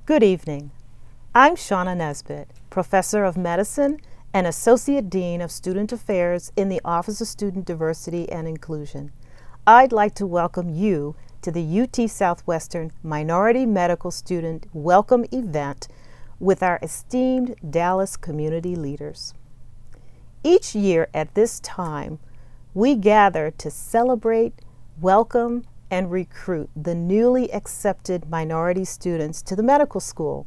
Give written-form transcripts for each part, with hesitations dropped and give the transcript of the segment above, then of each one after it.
Good evening. I'm Shawna Nesbitt, Professor of Medicine and Associate Dean of Student Affairs in the Office of Student Diversity and Inclusion. I'd like to welcome you to the UT Southwestern Minority Medical Student Welcome event with our esteemed Dallas community leaders. Each year at this time, we gather to celebrate, welcome, and recruit the newly accepted minority students to the medical school.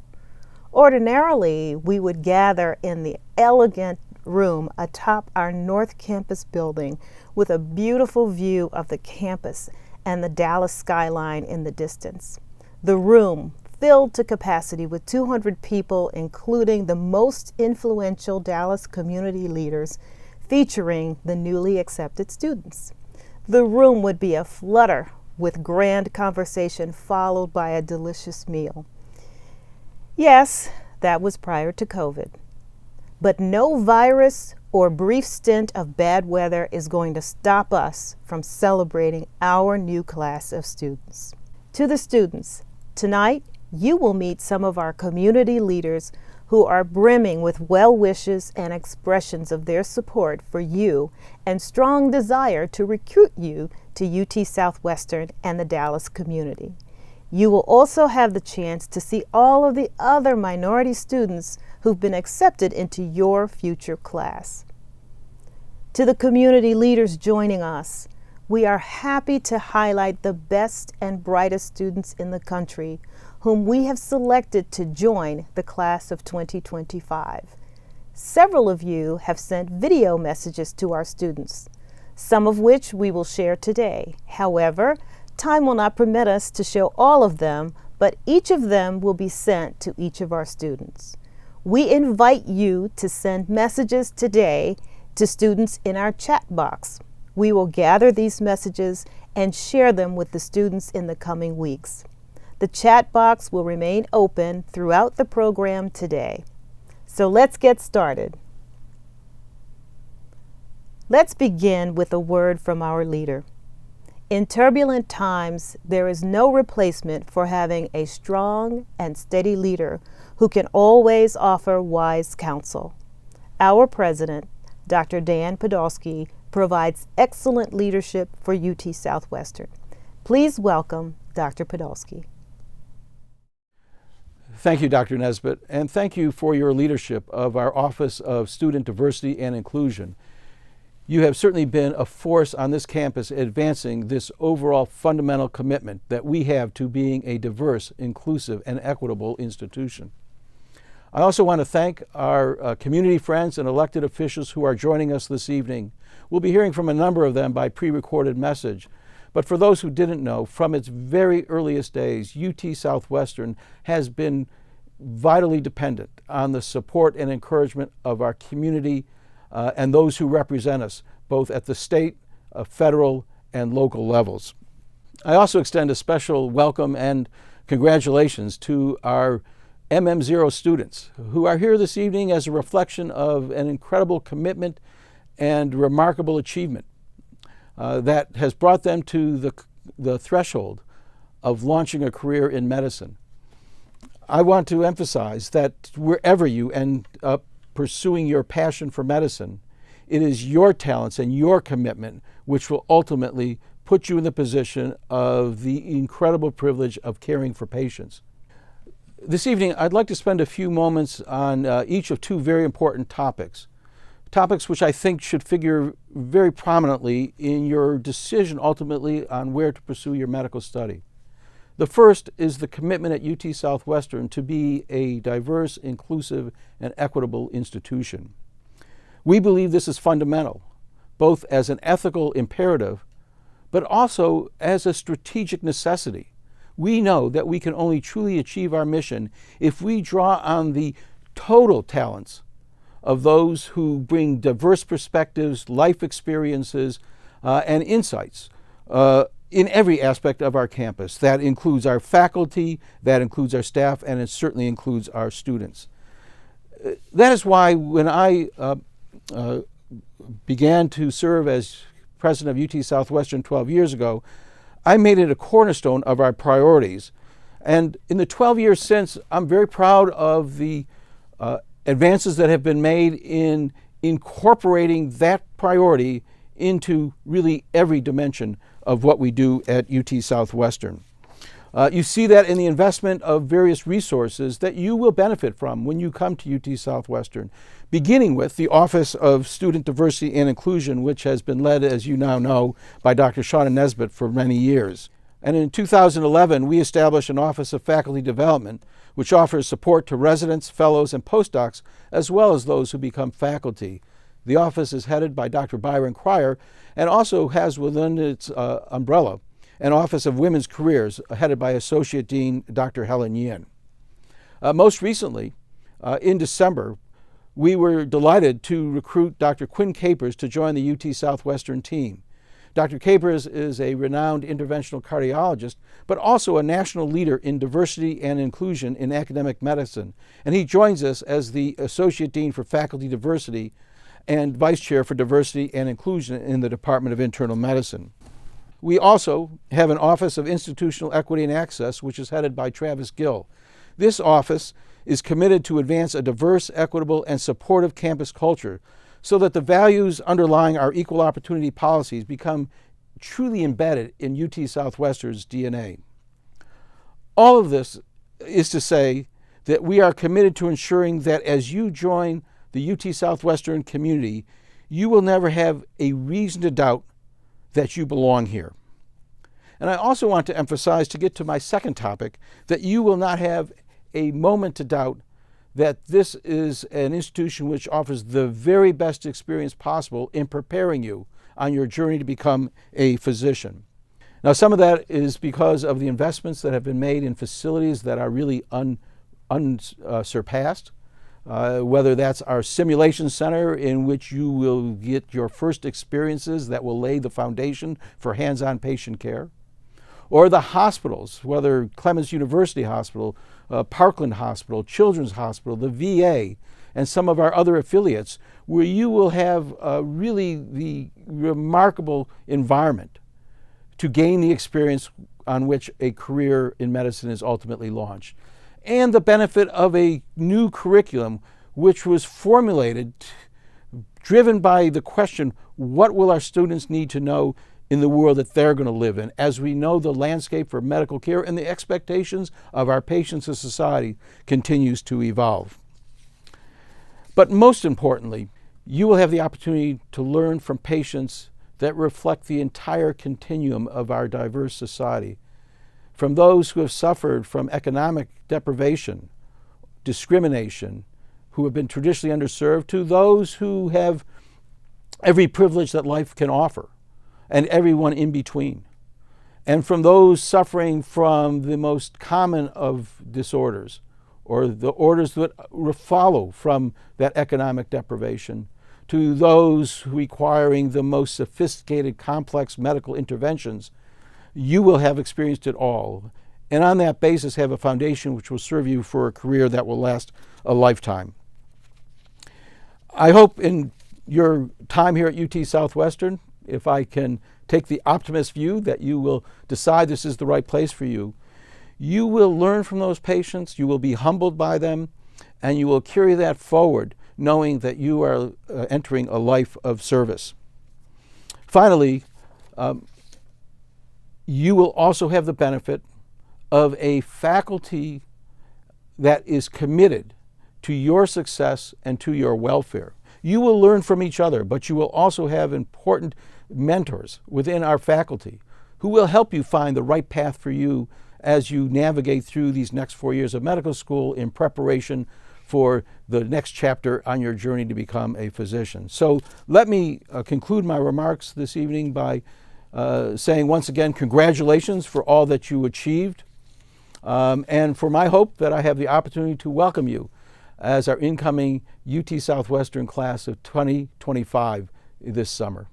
Ordinarily, we would gather in the elegant room atop our North Campus building with a beautiful view of the campus and the Dallas skyline in the distance. The room filled to capacity with 200 people, including the most influential Dallas community leaders, featuring the newly accepted students. The room would be aflutter with grand conversation followed by a delicious meal. Yes, that was prior to COVID. But no virus or brief stint of bad weather is going to stop us from celebrating our new class of students. To the students, tonight you will meet some of our community leaders who are brimming with well wishes and expressions of their support for you and strong desire to recruit you to UT Southwestern and the Dallas community. You will also have the chance to see all of the other minority students who've been accepted into your future class. To the community leaders joining us, we are happy to highlight the best and brightest students in the country whom we have selected to join the class of 2025. Several of you have sent video messages to our students, some of which we will share today. However, time will not permit us to show all of them, but each of them will be sent to each of our students. We invite you to send messages today to students in our chat box. We will gather these messages and share them with the students in the coming weeks. The chat box will remain open throughout the program today. So let's get started. Let's begin with a word from our leader. In turbulent times, there is no replacement for having a strong and steady leader who can always offer wise counsel. Our president, Dr. Dan Podolsky, provides excellent leadership for UT Southwestern. Please welcome Dr. Podolsky. Thank you, Dr. Nesbitt, and thank you for your leadership of our Office of Student Diversity and Inclusion. You have certainly been a force on this campus advancing this overall fundamental commitment that we have to being a diverse, inclusive, and equitable institution. I also want to thank our community friends and elected officials who are joining us this evening. We'll be hearing from a number of them by pre-recorded message. But for those who didn't know, from its very earliest days, UT Southwestern has been vitally dependent on the support and encouragement of our community and those who represent us, both at the state, federal, and local levels. I also extend a special welcome and congratulations to our MM0 students who are here this evening as a reflection of an incredible commitment and remarkable achievement that has brought them to the threshold of launching a career in medicine. I want to emphasize that wherever you end up pursuing your passion for medicine, it is your talents and your commitment which will ultimately put you in the position of the incredible privilege of caring for patients. This evening, I'd like to spend a few moments on each of two very important topics which I think should figure very prominently in your decision ultimately on where to pursue your medical study. The first is the commitment at UT Southwestern to be a diverse, inclusive, and equitable institution. We believe this is fundamental, both as an ethical imperative, but also as a strategic necessity. We know that we can only truly achieve our mission if we draw on the total talents of those who bring diverse perspectives, life experiences, and insights in every aspect of our campus. That includes our faculty, that includes our staff, and it certainly includes our students. That is why when I began to serve as president of UT Southwestern 12 years ago, I made it a cornerstone of our priorities And in the 12 years since, I'm very proud of the advances that have been made in incorporating that priority into really every dimension of what we do at UT Southwestern. You see that in the investment of various resources that you will benefit from when you come to UT Southwestern, beginning with the Office of Student Diversity and Inclusion, which has been led, as you now know, by Dr. Shawna Nesbitt for many years. And in 2011, we established an Office of Faculty Development, which offers support to residents, fellows, and postdocs, as well as those who become faculty. The office is headed by Dr. Byron Cryer and also has within its umbrella an Office of Women's Careers headed by Associate Dean Dr. Helen Yin. Most recently, in December, we were delighted to recruit Dr. Quinn Capers to join the UT Southwestern team. Dr. Capers is a renowned interventional cardiologist, but also a national leader in diversity and inclusion in academic medicine. And he joins us as the Associate Dean for Faculty Diversity and Vice Chair for Diversity and Inclusion in the Department of Internal Medicine. We also have an Office of Institutional Equity and Access, which is headed by Travis Gill. This office is committed to advance a diverse, equitable, and supportive campus culture so that the values underlying our equal opportunity policies become truly embedded in UT Southwestern's DNA. All of this is to say that we are committed to ensuring that as you join the UT Southwestern community, you will never have a reason to doubt that you belong here. And I also want to emphasize, to get to my second topic, that you will not have a moment to doubt that this is an institution which offers the very best experience possible in preparing you on your journey to become a physician. Now, some of that is because of the investments that have been made in facilities that are really unsurpassed. Whether that's our simulation center, in which you will get your first experiences that will lay the foundation for hands-on patient care, or the hospitals, whether Clements University Hospital, Parkland Hospital, Children's Hospital, the VA, and some of our other affiliates, where you will have really the remarkable environment to gain the experience on which a career in medicine is ultimately launched. And the benefit of a new curriculum which was formulated, driven by the question, what will our students need to know in the world that they're going to live in, as we know the landscape for medical care and the expectations of our patients and society continues to evolve. But most importantly, you will have the opportunity to learn from patients that reflect the entire continuum of our diverse society, from those who have suffered from economic deprivation, discrimination, who have been traditionally underserved, to those who have every privilege that life can offer, and everyone in between. And from those suffering from the most common of disorders, or the orders that follow from that economic deprivation, to those requiring the most sophisticated, complex medical interventions, you will have experienced it all. And on that basis, have a foundation which will serve you for a career that will last a lifetime. I hope in your time here at UT Southwestern, if I can take the optimist view, that you will decide this is the right place for you. You will learn from those patients, you will be humbled by them, and you will carry that forward, knowing that you are entering a life of service. Finally, you will also have the benefit of a faculty that is committed to your success and to your welfare. You will learn from each other, but you will also have important mentors within our faculty who will help you find the right path for you as you navigate through these next 4 years of medical school in preparation for the next chapter on your journey to become a physician. So let me conclude my remarks this evening by saying once again, congratulations for all that you achieved, and for my hope that I have the opportunity to welcome you as our incoming UT Southwestern class of 2025 this summer.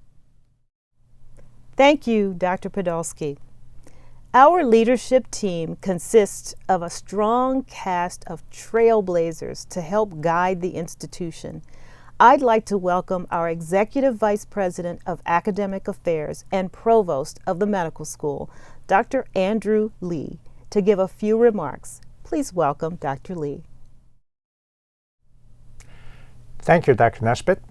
Thank you, Dr. Podolsky. Our leadership team consists of a strong cast of trailblazers to help guide the institution. I'd like to welcome our Executive Vice President of Academic Affairs and Provost of the Medical School, Dr. Andrew Lee, to give a few remarks. Please welcome Dr. Lee. Thank you, Dr. Nesbitt.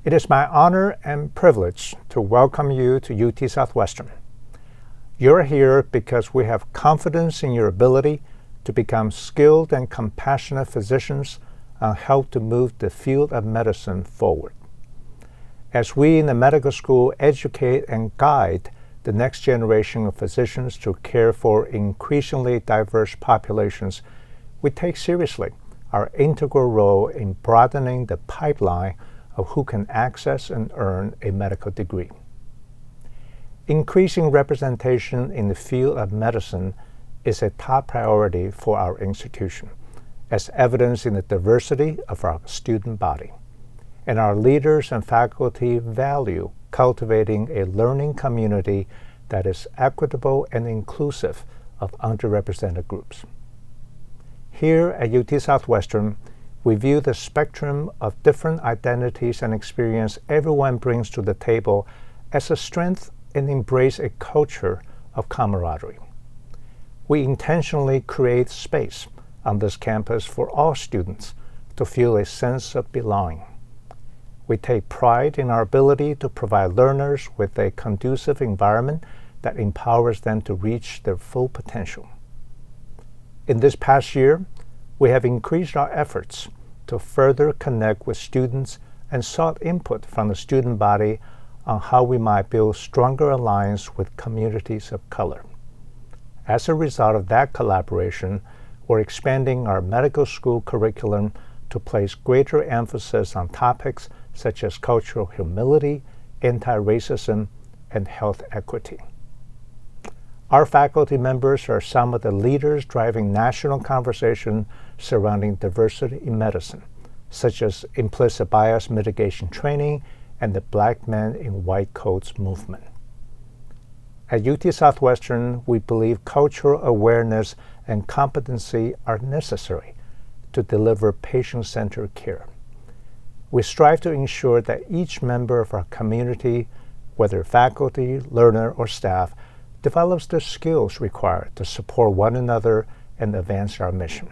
It is my honor and privilege to welcome you to UT Southwestern. You're here because we have confidence in your ability to become skilled and compassionate physicians and help to move the field of medicine forward. As we in the medical school educate and guide the next generation of physicians to care for increasingly diverse populations, we take seriously our integral role in broadening the pipeline of who can access and earn a medical degree. Increasing representation in the field of medicine is a top priority for our institution, as evidenced in the diversity of our student body. And our leaders and faculty value cultivating a learning community that is equitable and inclusive of underrepresented groups. Here at UT Southwestern, we view the spectrum of different identities and experience everyone brings to the table as a strength and embrace a culture of camaraderie. We intentionally create space on this campus for all students to feel a sense of belonging. We take pride in our ability to provide learners with a conducive environment that empowers them to reach their full potential. In this past year, we have increased our efforts to further connect with students and sought input from the student body on how we might build stronger alliance with communities of color. As a result of that collaboration, we're expanding our medical school curriculum to place greater emphasis on topics such as cultural humility, anti-racism, and health equity. Our faculty members are some of the leaders driving national conversation surrounding diversity in medicine, such as implicit bias mitigation training and the Black Men in White Coats movement. At UT Southwestern, we believe cultural awareness and competency are necessary to deliver patient-centered care. We strive to ensure that each member of our community, whether faculty, learner, or staff, develops the skills required to support one another and advance our mission.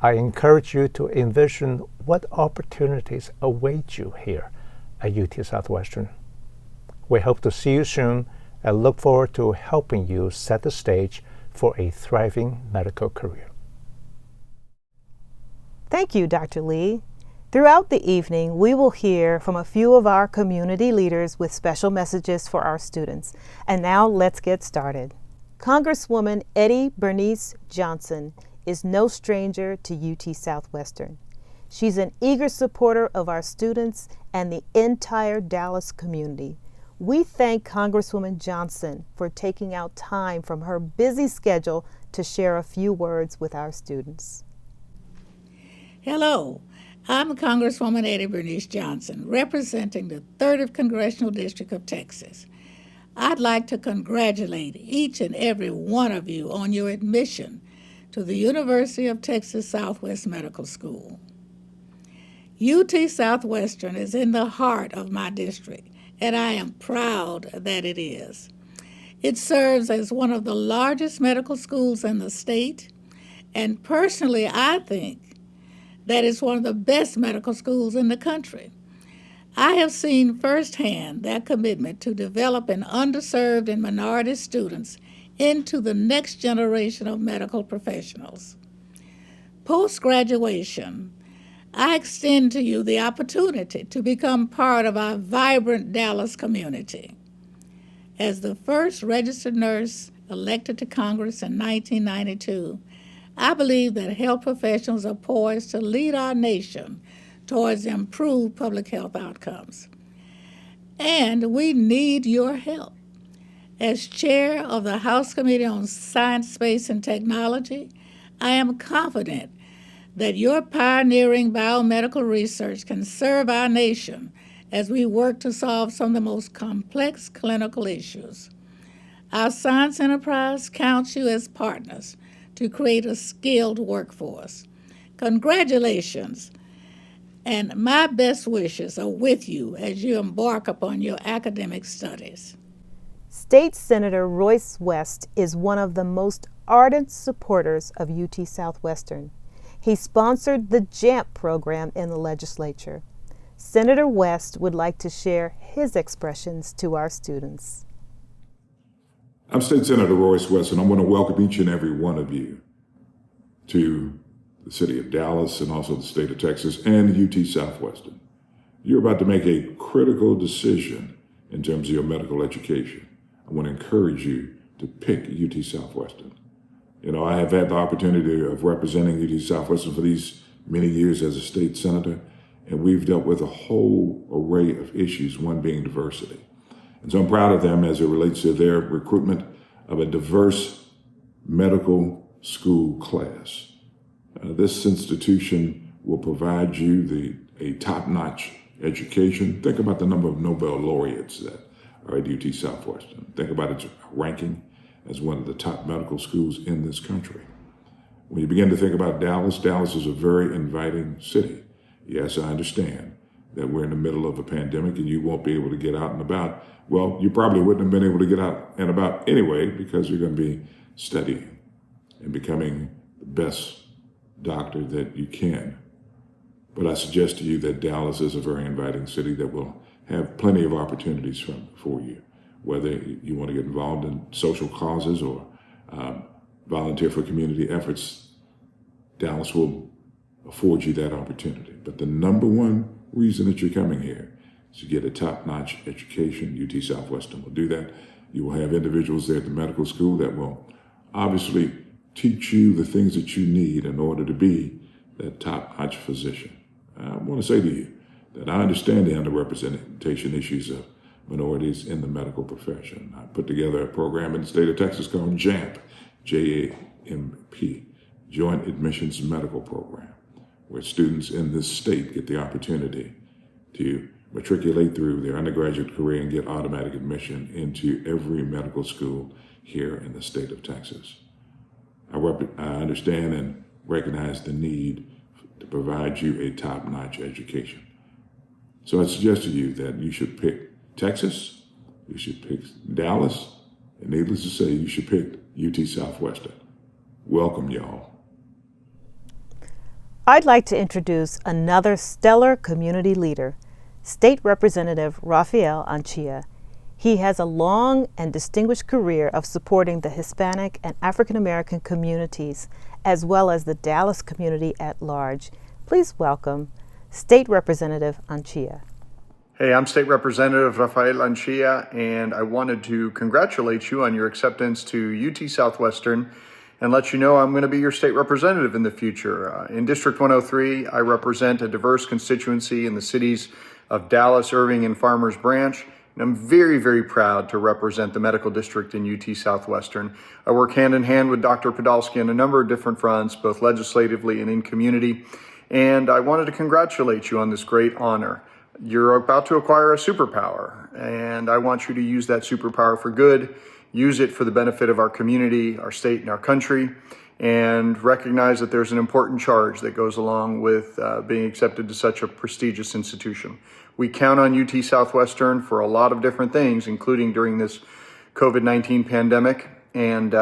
I encourage you to envision what opportunities await you here at UT Southwestern. We hope to see you soon and look forward to helping you set the stage for a thriving medical career. Thank you, Dr. Lee. Throughout the evening, we will hear from a few of our community leaders with special messages for our students. And now let's get started. Congresswoman Eddie Bernice Johnson is no stranger to UT Southwestern. She's an eager supporter of our students and the entire Dallas community. We thank Congresswoman Johnson for taking out time from her busy schedule to share a few words with our students. Hello, I'm Congresswoman Eddie Bernice Johnson, representing the 30th Congressional District of Texas. I'd like to congratulate each and every one of you on your admission to the University of Texas Southwest Medical School. UT Southwestern is in the heart of my district, and I am proud that it is. It serves as one of the largest medical schools in the state, and personally, I think that it's one of the best medical schools in the country. I have seen firsthand their commitment to developing underserved and minority students into the next generation of medical professionals. Post-graduation, I extend to you the opportunity to become part of our vibrant Dallas community. As the first registered nurse elected to Congress in 1992, I believe that health professionals are poised to lead our nation towards improved public health outcomes. And we need your help. As chair of the House Committee on Science, Space, and Technology, I am confident that your pioneering biomedical research can serve our nation as we work to solve some of the most complex clinical issues. Our science enterprise counts you as partners to create a skilled workforce. Congratulations, and my best wishes are with you as you embark upon your academic studies. State Senator Royce West is one of the most ardent supporters of UT Southwestern. He sponsored the JAMP program in the legislature. Senator West would like to share his expressions to our students. I'm State Senator Royce West, and I want to welcome each and every one of you to the city of Dallas and also the state of Texas and UT Southwestern. You're about to make a critical decision in terms of your medical education. I want to encourage you to pick UT Southwestern. You know, I have had the opportunity of representing UT Southwestern for these many years as a state senator, and we've dealt with a whole array of issues, one being diversity. And so I'm proud of them as it relates to their recruitment of a diverse medical school class. This institution will provide you a top-notch education. Think about the number of Nobel laureates that are at UT Southwestern. Think about its ranking as one of the top medical schools in this country. When you begin to think about Dallas, Dallas is a very inviting city. Yes, I understand that we're in the middle of a pandemic and you won't be able to get out and about. Well, you probably wouldn't have been able to get out and about anyway because you're going to be studying and becoming the best doctor that you can. But I suggest to you that Dallas is a very inviting city that will have plenty of opportunities for you, whether you want to get involved in social causes or volunteer for community efforts. Dallas will afford you that opportunity. But the number one reason that you're coming here is to get a top-notch education. UT Southwestern will do that. You will have individuals there at the medical school that will obviously teach you the things that you need in order to be that top-notch physician. I want to say to you that I understand the underrepresentation issues of minorities in the medical profession. I put together a program in the state of Texas called JAMP, J-A-M-P, Joint Admissions Medical Program, where students in this state get the opportunity to matriculate through their undergraduate career and get automatic admission into every medical school here in the state of Texas. I understand and recognize the need to provide you a top-notch education. So I suggest to you that you should pick Texas, you should pick Dallas, and needless to say, you should pick UT Southwestern. Welcome, y'all. I'd like to introduce another stellar community leader, State Representative Rafael Anchia. He has a long and distinguished career of supporting the Hispanic and African American communities, as well as the Dallas community at large. Please welcome State Representative Anchia. Hey, I'm State Representative Rafael Anchia, and I wanted to congratulate you on your acceptance to UT Southwestern and let you know I'm going to be your state representative in the future. In District 103, I represent a diverse constituency in the cities of Dallas, Irving, and Farmers Branch. And I'm very, very proud to represent the medical district in UT Southwestern. I work hand in hand with Dr. Podolsky on a number of different fronts, both legislatively and in community. And I wanted to congratulate you on this great honor. You're about to acquire a superpower, and I want you to use that superpower for good, use it for the benefit of our community, our state, and our country, and recognize that there's an important charge that goes along with being accepted to such a prestigious institution. We count on UT Southwestern for a lot of different things, including during this COVID-19 pandemic, and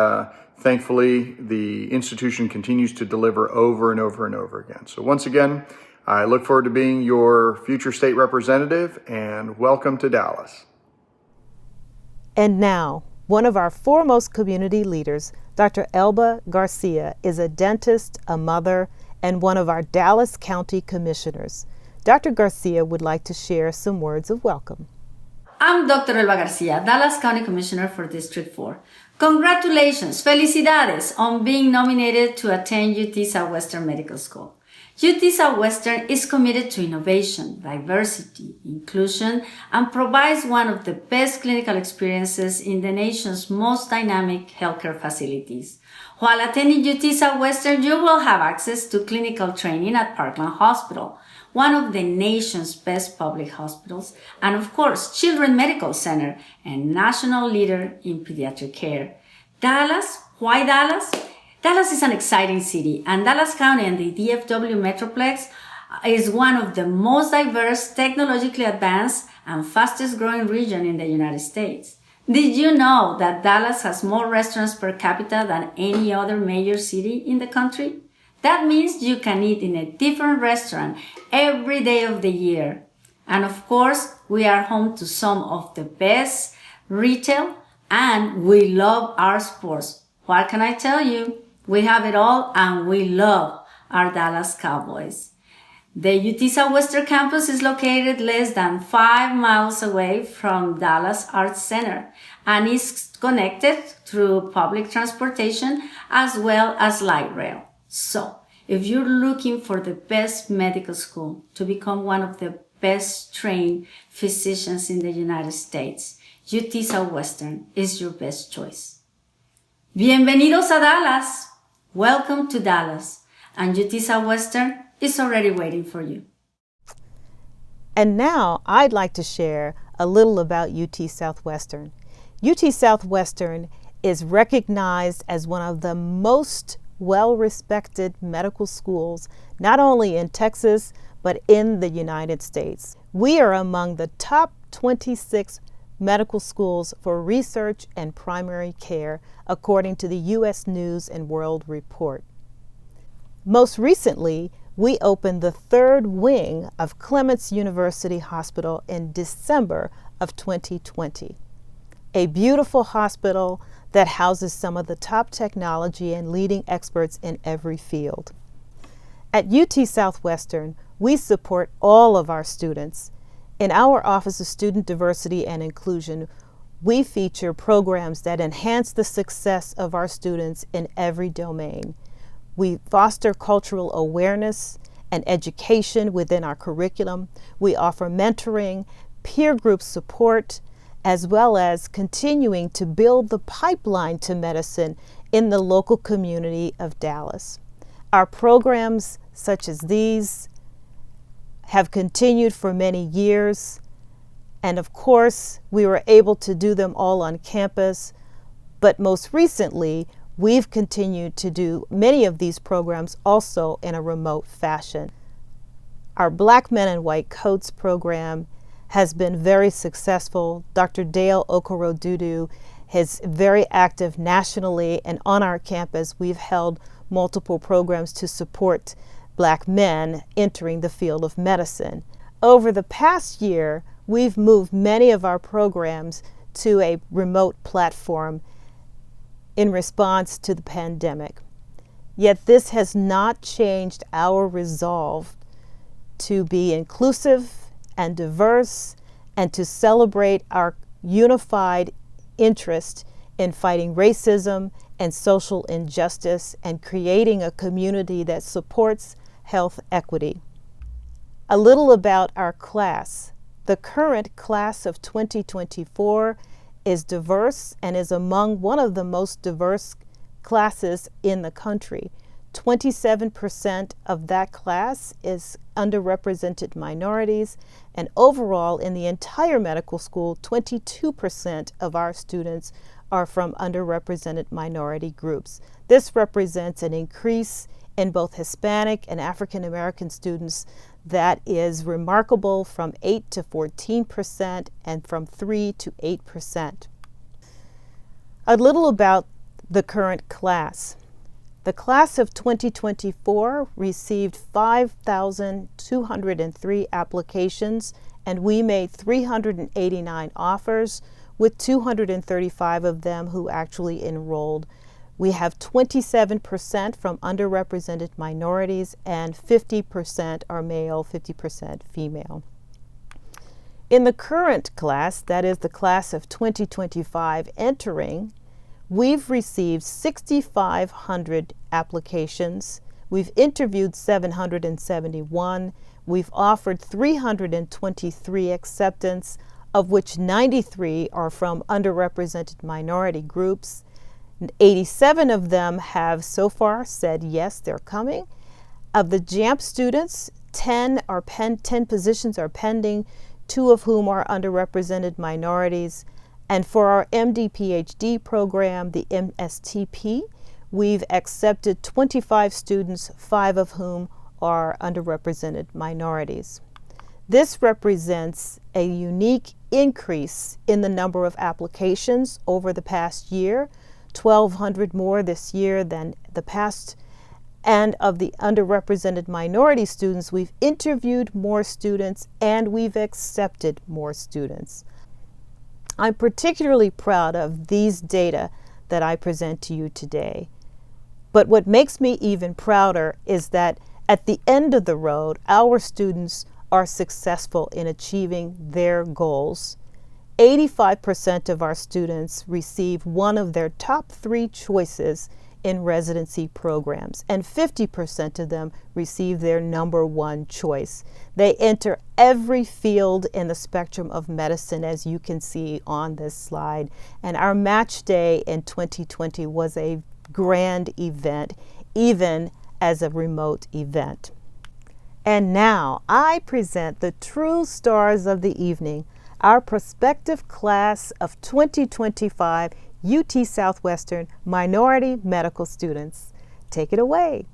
thankfully, the institution continues to deliver over and over and over again. So once again, I look forward to being your future state representative, and welcome to Dallas. And now, one of our foremost community leaders, Dr. Elba Garcia, is a dentist, a mother, and one of our Dallas County commissioners. Dr. Garcia would like to share some words of welcome. I'm Dr. Elba Garcia, Dallas County Commissioner for District 4. Congratulations, felicidades, on being nominated to attend UT Southwestern Medical School. UT Southwestern is committed to innovation, diversity, inclusion, and provides one of the best clinical experiences in the nation's most dynamic healthcare facilities. While attending UT Southwestern, you will have access to clinical training at Parkland Hospital, one of the nation's best public hospitals, and of course, Children's Medical Center, a national leader in pediatric care. Dallas? Why Dallas? Dallas is an exciting city, and Dallas County and the DFW Metroplex is one of the most diverse, technologically advanced, and fastest growing region in the United States. Did you know that Dallas has more restaurants per capita than any other major city in the country? That means you can eat in a different restaurant every day of the year. And of course, we are home to some of the best retail, and we love our sports. What can I tell you? We have it all, and we love our Dallas Cowboys. The UT Southwestern campus is located less than 5 miles away from Dallas Arts Center and is connected through public transportation as well as light rail. So, if you're looking for the best medical school to become one of the best trained physicians in the United States, UT Southwestern is your best choice. Bienvenidos a Dallas! Welcome to Dallas, and UT Southwestern is already waiting for you. And now I'd like to share a little about UT Southwestern. UT Southwestern is recognized as one of the most well-respected medical schools, not only in Texas, but in the United States. We are among the top 26 medical schools for research and primary care, according to the U.S. News and World Report. Most recently, we opened the third wing of Clements University Hospital in December of 2020. A beautiful hospital that houses some of the top technology and leading experts in every field. At UT Southwestern, we support all of our students. In our Office of Student Diversity and Inclusion, we feature programs that enhance the success of our students in every domain. We foster cultural awareness and education within our curriculum. We offer mentoring, peer group support, as well as continuing to build the pipeline to medicine in the local community of Dallas. Our programs, such as these, have continued for many years, and of course, we were able to do them all on campus, but most recently, we've continued to do many of these programs also in a remote fashion. Our Black Men in White Coats program has been very successful. Dr. Dale Okorodudu is very active nationally, and on our campus, we've held multiple programs to support Black men entering the field of medicine. Over the past year, we've moved many of our programs to a remote platform in response to the pandemic. Yet this has not changed our resolve to be inclusive and diverse and to celebrate our unified interest in fighting racism and social injustice and creating a community that supports health equity. A little about our class. The current class of 2024 is diverse and is among one of the most diverse classes in the country. 27% of that class is underrepresented minorities, and overall in the entire medical school, 22% of our students are from underrepresented minority groups. This represents an increase in both Hispanic and African American students that is remarkable, from 8 to 14% and from 3 to 8%. A little about the current class. The class of 2024 received 5,203 applications, and we made 389 offers, with 235 of them who actually enrolled. We have 27% from underrepresented minorities, and 50% are male, 50% female. In the current class, that is the class of 2025 entering, we've received 6,500 applications. We've interviewed 771. We've offered 323 acceptance, of which 93 are from underrepresented minority groups. 87 of them have so far said yes, they're coming. Of the JAMP students, 10 positions are pending, 2 of whom are underrepresented minorities. And for our MD-PhD program, the MSTP, we've accepted 25 students, 5 of whom are underrepresented minorities. This represents a unique increase in the number of applications over the past year, 1,200 more this year than the past. And of the underrepresented minority students, we've interviewed more students and we've accepted more students. I'm particularly proud of these data that I present to you today. But what makes me even prouder is that at the end of the road, our students are successful in achieving their goals. 85% of our students receive one of their top 3 choices in residency programs, and 50% of them receive their number 1 choice. They enter every field in the spectrum of medicine, as you can see on this slide. And our match day in 2020 was a grand event, even as a remote event. And now I present the true stars of the evening, our prospective class of 2025 UT Southwestern minority medical students. Take it away.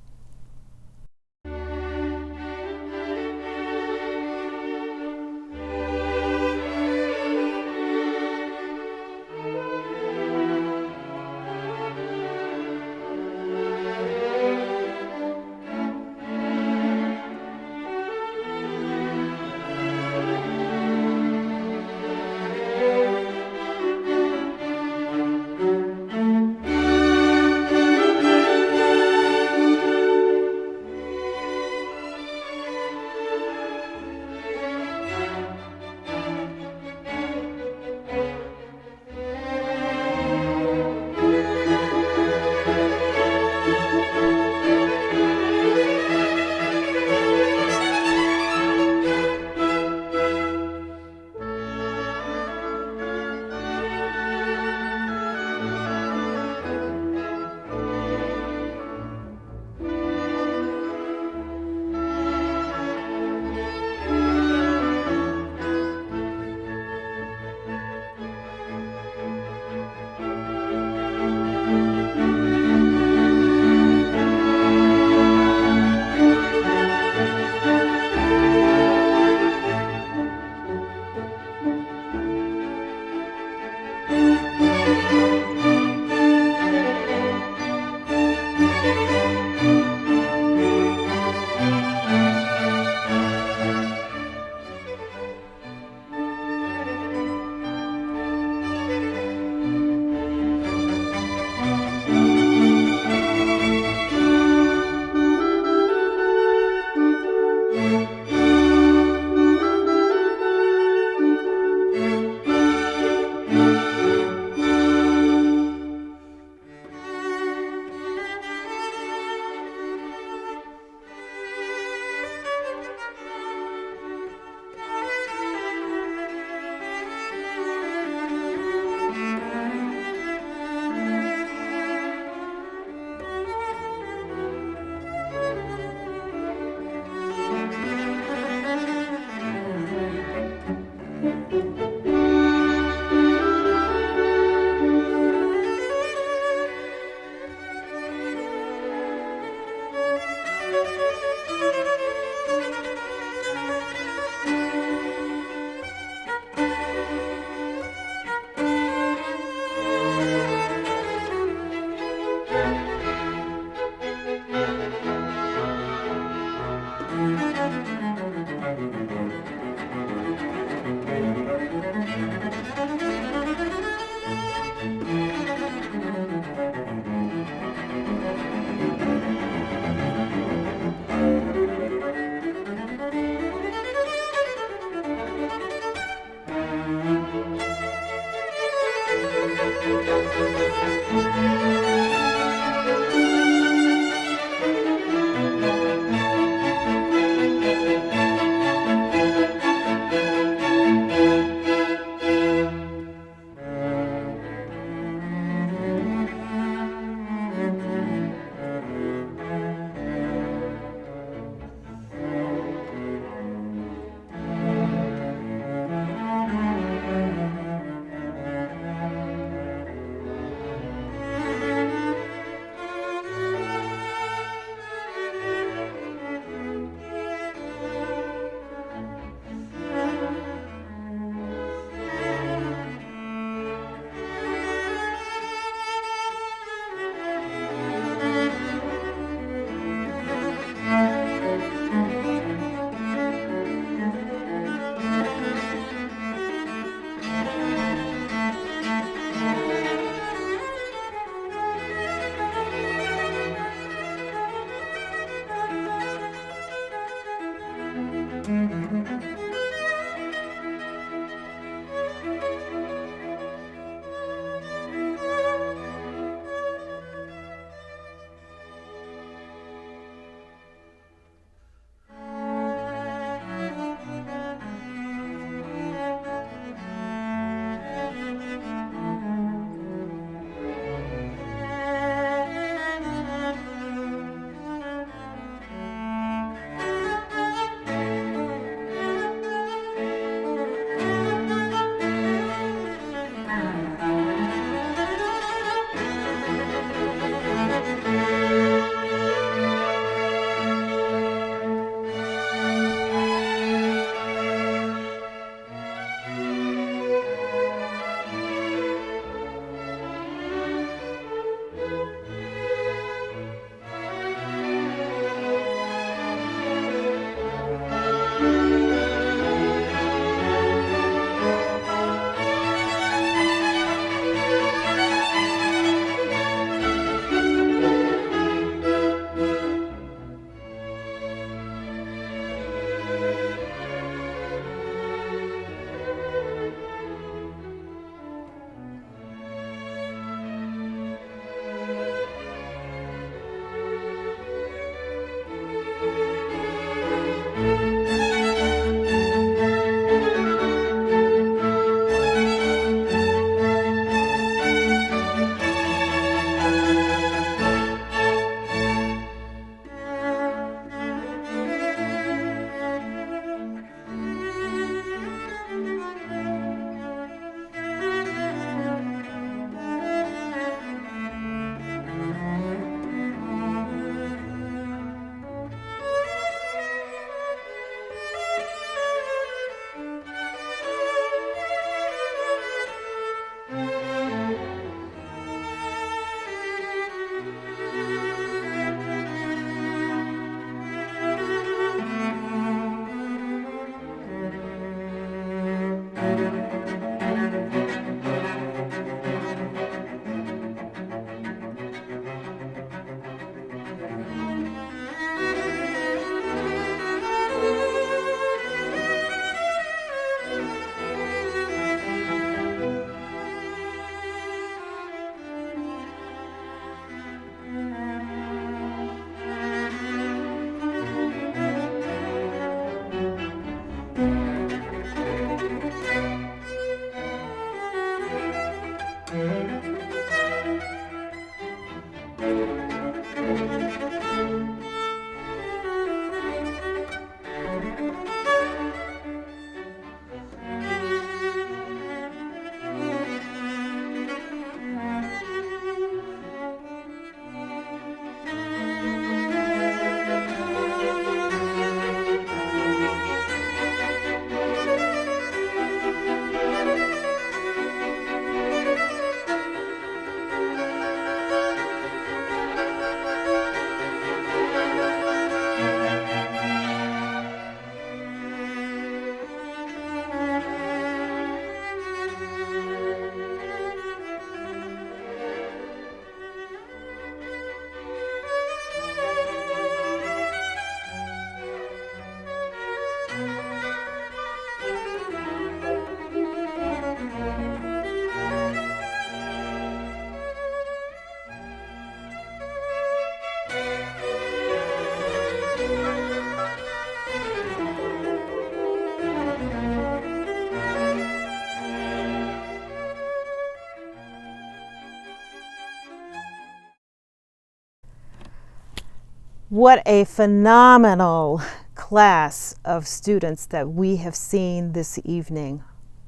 What a phenomenal class of students that we have seen this evening.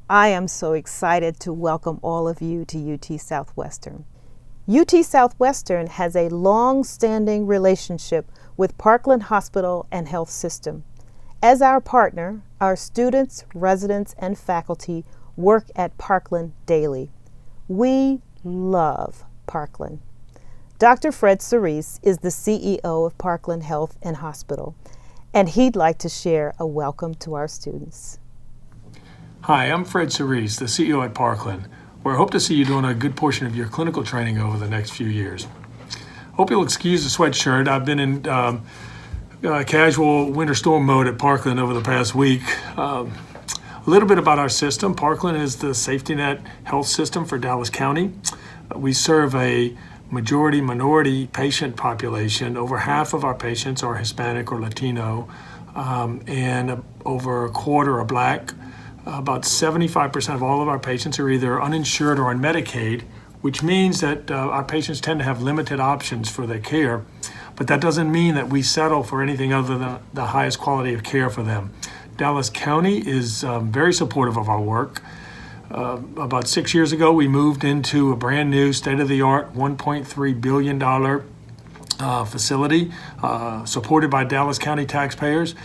I am so excited to welcome all of you to UT Southwestern. UT Southwestern has a long-standing relationship with Parkland Hospital and Health System. As our partner, our students, residents, and faculty work at Parkland daily. We love Parkland. Dr. Fred Cerise is the CEO of Parkland Health and Hospital, and he'd like to share a welcome to our students. Hi, I'm Fred Cerise, the CEO at Parkland, where I hope to see you doing a good portion of your clinical training over the next few years. Hope you'll excuse the sweatshirt. I've been in casual winter storm mode at Parkland over the past week. A little bit about our system. Parkland is the safety net health system for Dallas County. We serve a majority-minority patient population. Over half of our patients are Hispanic or Latino, and over a quarter are Black. About 75% of all of our patients are either uninsured or on Medicaid, which means that our patients tend to have limited options for their care, but that doesn't mean that we settle for anything other than the highest quality of care for them. Dallas County is very supportive of our work. About 6 years ago, we moved into a brand new state-of-the-art $1.3 billion facility supported by Dallas County taxpayers.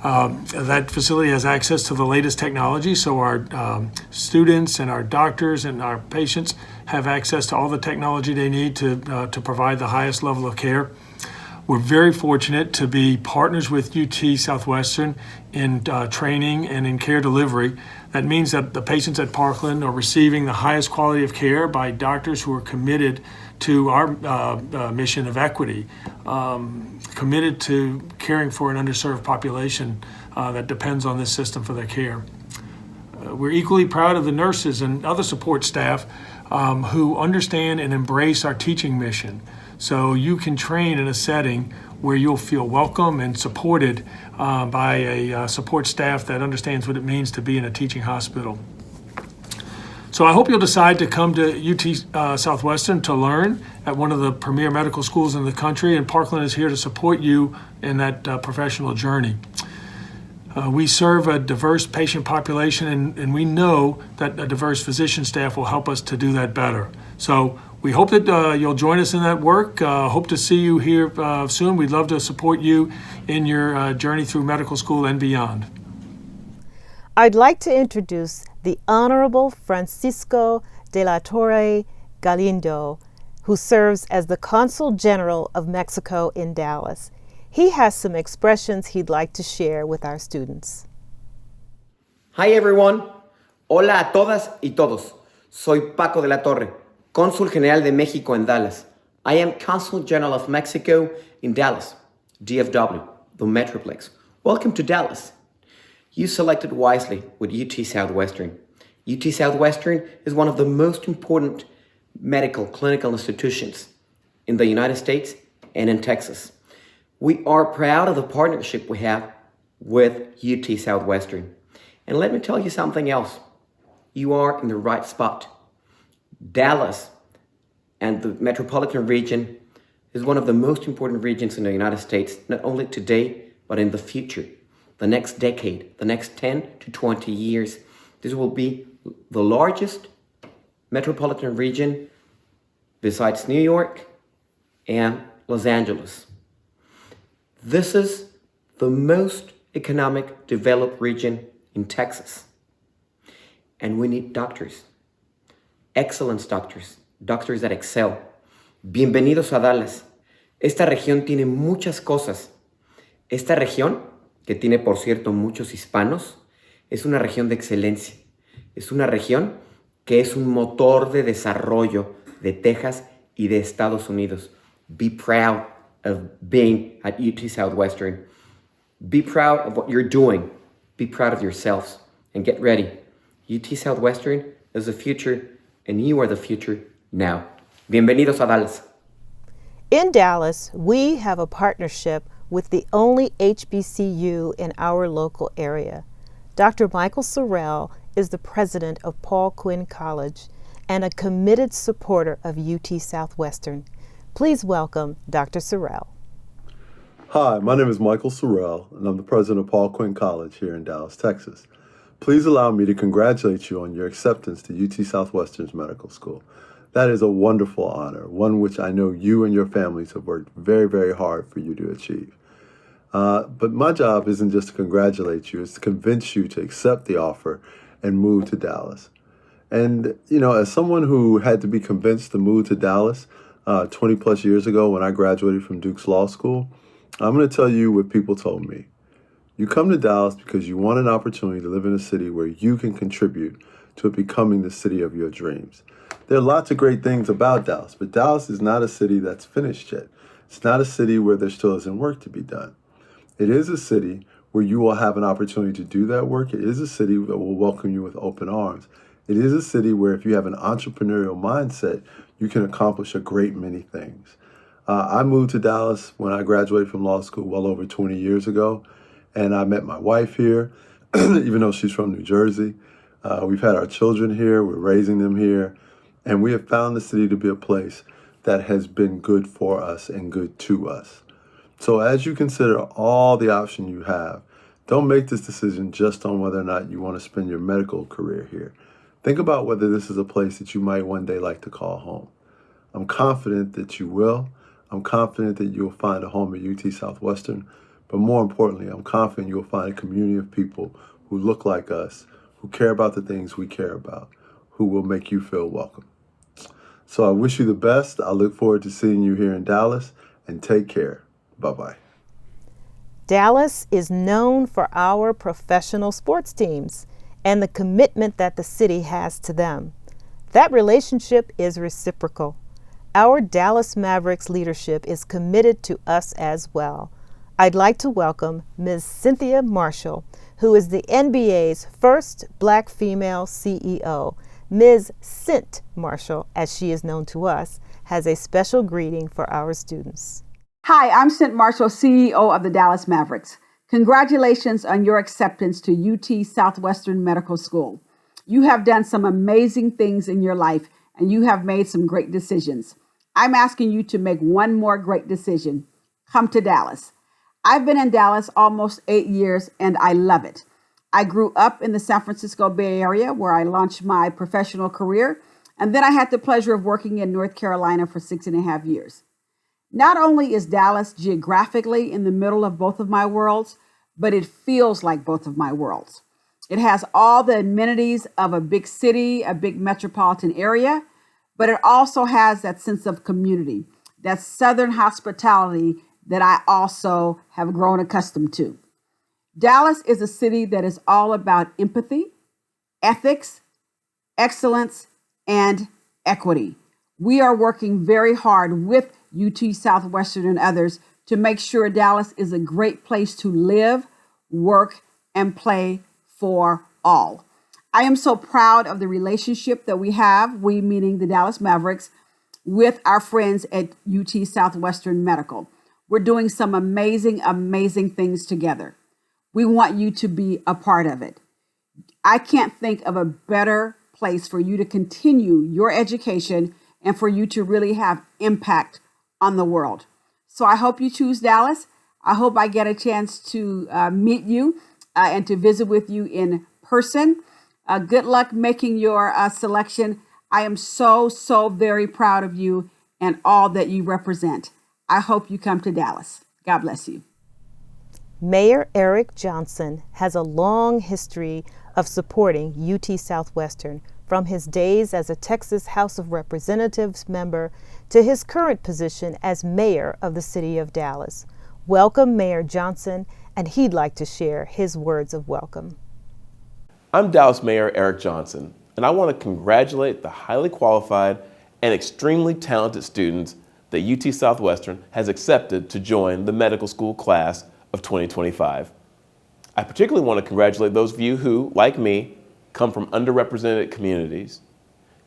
That facility has access to the latest technology, so our students and our doctors and our patients have access to all the technology they need to provide the highest level of care. We're very fortunate to be partners with UT Southwestern in training and in care delivery. That means that the patients at Parkland are receiving the highest quality of care by doctors who are committed to our mission of equity, committed to caring for an underserved population that depends on this system for their care. We're equally proud of the nurses and other support staff who understand and embrace our teaching mission. So you can train in a setting where you'll feel welcome and supported by a support staff that understands what it means to be in a teaching hospital. So I hope you'll decide to come to UT Southwestern to learn at one of the premier medical schools in the country, and Parkland is here to support you in that professional journey. We serve a diverse patient population, and we know that a diverse physician staff will help us to do that better. So we hope that you'll join us in that work. Hope to see you here soon. We'd love to support you in your journey through medical school and beyond. I'd like to introduce the Honorable Francisco de la Torre Galindo, who serves as the Consul General of Mexico in Dallas. He has some expressions he'd like to share with our students. Hi everyone. Hola a todas y todos. Soy Paco de la Torre, Cónsul General de México en Dallas. I am Consul General of Mexico in Dallas, DFW, the Metroplex. Welcome to Dallas. You selected wisely with UT Southwestern. UT Southwestern is one of the most important medical clinical institutions in the United States and in Texas. We are proud of the partnership we have with UT Southwestern. And let me tell you something else. You are in the right spot. Dallas and the metropolitan region is one of the most important regions in the United States, not only today, but in the future. The next decade, the next 10 to 20 years, this will be the largest metropolitan region besides New York and Los Angeles. This is the most economic developed region in Texas. And we need doctors, excellent doctors, doctors that excel. Bienvenidos a Dallas. Esta región tiene muchas cosas. Esta región, que tiene por cierto muchos hispanos, es una región de excelencia. Es una región que es un motor de desarrollo de Texas y de Estados Unidos. Be proud of being at UT Southwestern. Be proud of what you're doing. Be proud of yourselves and get ready. UT Southwestern is the future and you are the future now. Bienvenidos a Dallas. In Dallas, we have a partnership with the only HBCU in our local area. Dr. Michael Sorrell is the president of Paul Quinn College and a committed supporter of UT Southwestern. Please welcome Dr. Sorrell. Hi, my name is Michael Sorrell, and I'm the president of Paul Quinn College here in Dallas, Texas. Please allow me to congratulate you on your acceptance to UT Southwestern's medical school. That is a wonderful honor, one which I know you and your families have worked very, very hard for you to achieve. But my job isn't just to congratulate you, it's to convince you to accept the offer and move to Dallas. And, as someone who had to be convinced to move to Dallas 20 plus years ago when I graduated from Duke's Law School, I'm going to tell you what people told me. You come to Dallas because you want an opportunity to live in a city where you can contribute to it becoming the city of your dreams. There are lots of great things about Dallas, but Dallas is not a city that's finished yet. It's not a city where there still isn't work to be done. It is a city where you will have an opportunity to do that work. It is a city that will welcome you with open arms. It is a city where if you have an entrepreneurial mindset, you can accomplish a great many things. I moved to Dallas when I graduated from law school well over 20 years ago, and I met my wife here, even though she's from New Jersey. We've had our children here, we're raising them here, and we have found the city to be a place that has been good for us and good to us. So as you consider all the options you have, don't make this decision just on whether or not you want to spend your medical career here. Think about whether this is a place that you might one day like to call home. I'm confident that you will. I'm confident that you'll find a home at UT Southwestern, but more importantly, I'm confident you'll find a community of people who look like us, who care about the things we care about, who will make you feel welcome. So I wish you the best. I look forward to seeing you here in Dallas, and take care. Bye-bye. Dallas is known for our professional sports teams and the commitment that the city has to them. That relationship is reciprocal. Our Dallas Mavericks leadership is committed to us as well. I'd like to welcome Ms. Cynthia Marshall, who is the NBA's first Black female CEO. Ms. Cint Marshall, as she is known to us, has a special greeting for our students. Hi, I'm Cint Marshall, CEO of the Dallas Mavericks. Congratulations on your acceptance to UT Southwestern Medical School. You have done some amazing things in your life, and you have made some great decisions. I'm asking you to make one more great decision. Come to Dallas. I've been in Dallas almost 8 years, and I love it. I grew up in the San Francisco Bay Area, where I launched my professional career, and then I had the pleasure of working in North Carolina for 6.5 years. Not only is Dallas geographically in the middle of both of my worlds, but it feels like both of my worlds. It has all the amenities of a big city, a big metropolitan area, but it also has that sense of community, that Southern hospitality that I also have grown accustomed to. Dallas is a city that is all about empathy, ethics, excellence, and equity. We are working very hard with UT Southwestern and others to make sure Dallas is a great place to live, work, and play for all. I am so proud of the relationship that we have, we meaning the Dallas Mavericks, with our friends at UT Southwestern Medical. We're doing some amazing, amazing things together. We want you to be a part of it. I can't think of a better place for you to continue your education and for you to really have impact on the world. So I hope you choose Dallas. I hope I get a chance to meet you and to visit with you in person. Good luck making your selection. I am so very proud of you and all that you represent. I hope you come to Dallas. God bless you. Mayor Eric Johnson has a long history of supporting UT Southwestern, from his days as a Texas House of Representatives member to his current position as mayor of the city of Dallas. Welcome, Mayor Johnson, and he'd like to share his words of welcome. I'm Dallas Mayor Eric Johnson, and I want to congratulate the highly qualified and extremely talented students that UT Southwestern has accepted to join the medical school class of 2025. I particularly want to congratulate those of you who, like me, come from underrepresented communities.